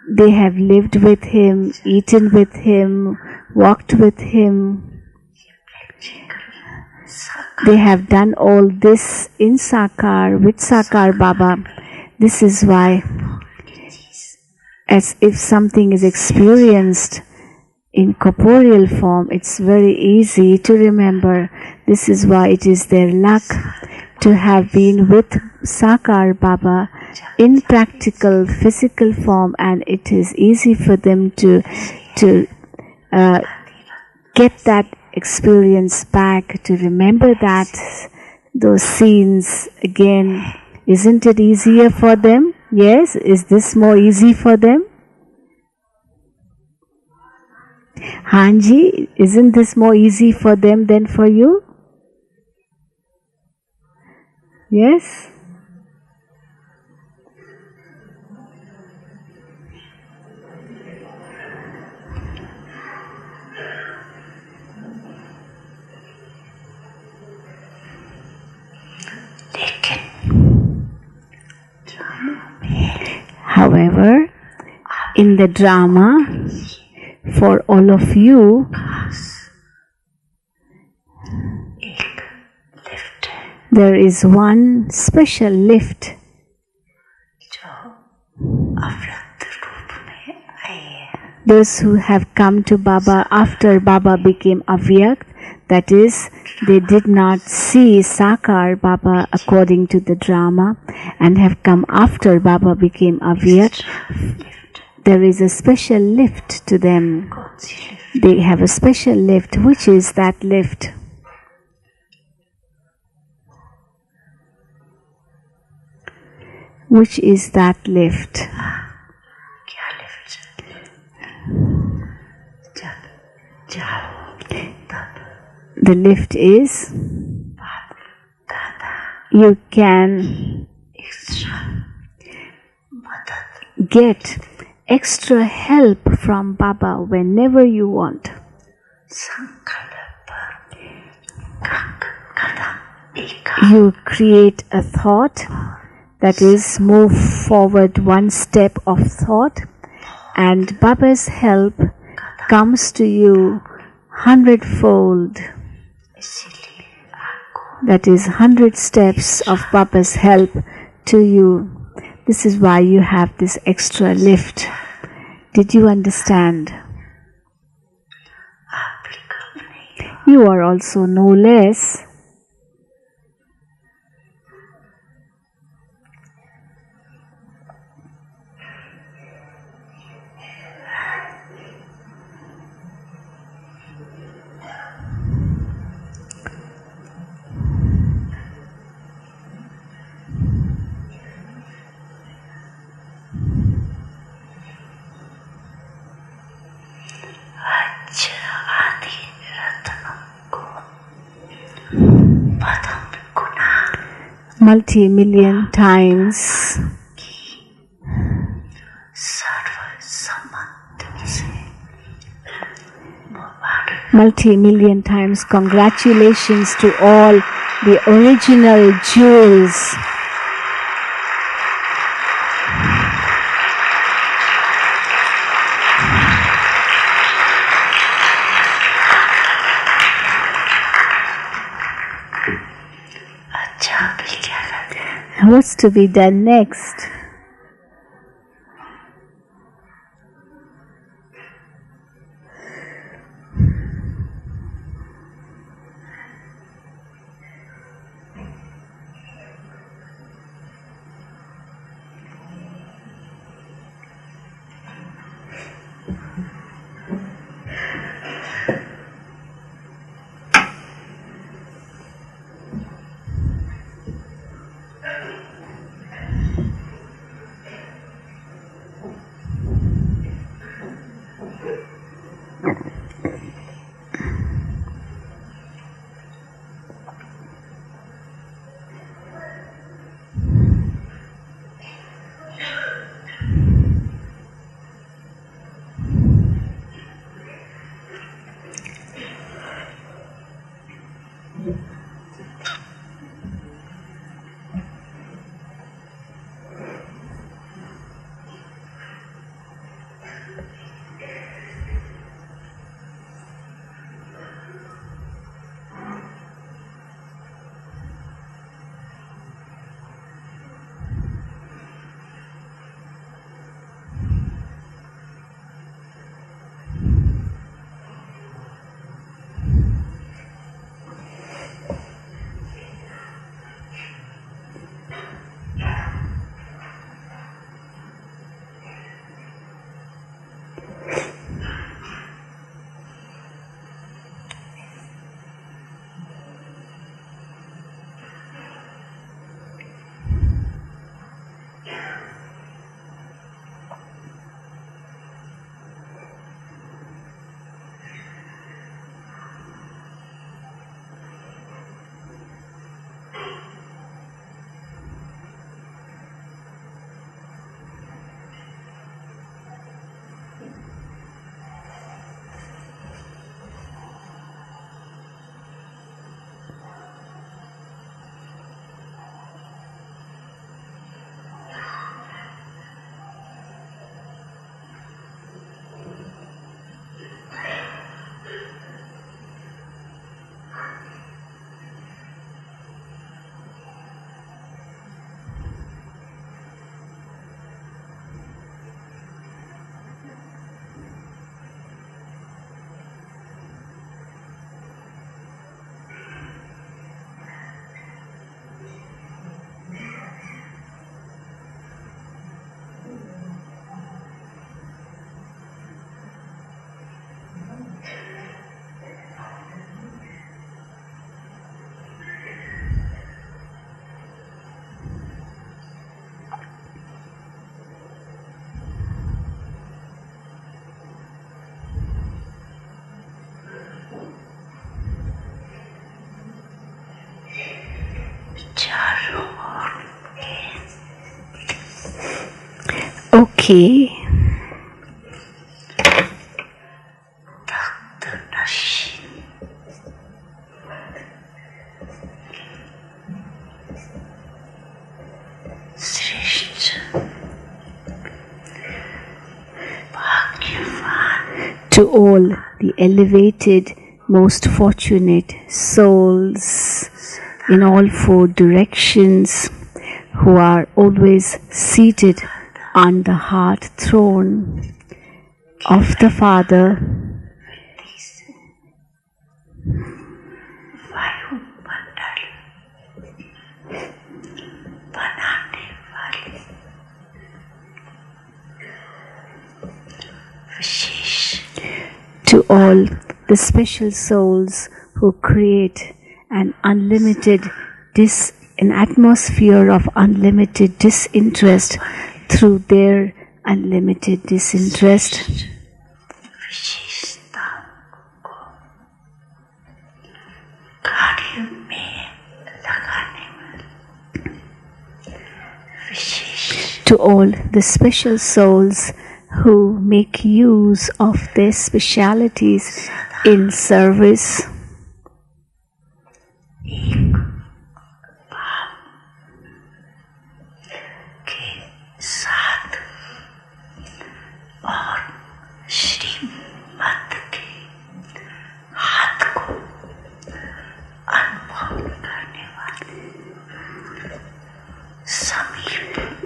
They have lived with him, eaten with him, walked with him. They have done all this in Sakar, with Sakar Baba. This is why, as if something is experienced in corporeal form, it's very easy to remember. This is why it is their luck to have been with Sakar Baba in practical, physical form, and it is easy for them to get that experience back, to remember those scenes again. Isn't it easier for them? Yes? Is this more easy for them? Hanji, isn't this more easy for them than for you? Yes? However, in the drama, for all of you, there is one special lift those who have come to Baba after Baba became Avyakt, that is, they did not see Sakar Baba according to the drama and have come after Baba became Avyakt, there is a special lift to them. They have a special lift. Which is that lift? Which is that lift? The lift is you can get extra help from Baba whenever you want. You create a thought, that is, move forward one step of thought, and Baba's help comes to you 100-fold. That is 100 steps of Baba's help to you. This is why you have this extra lift. Did you understand? You are also no less. Multi-million times. Multi-million times congratulations to all the original jewels. What's to be done next? Okay. To all the elevated most fortunate souls in all four directions who are always seated on the heart throne of the Father. To all the special souls who create an atmosphere of unlimited disinterest through their unlimited disinterest. To all the special souls who make use of their specialities in service.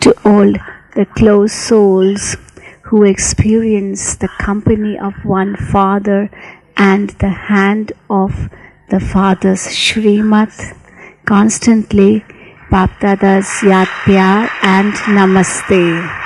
To all the close souls who experience the company of one Father and the hand of the Father's Shrimat constantly, Bap Dada's Yad Pyar and Namaste.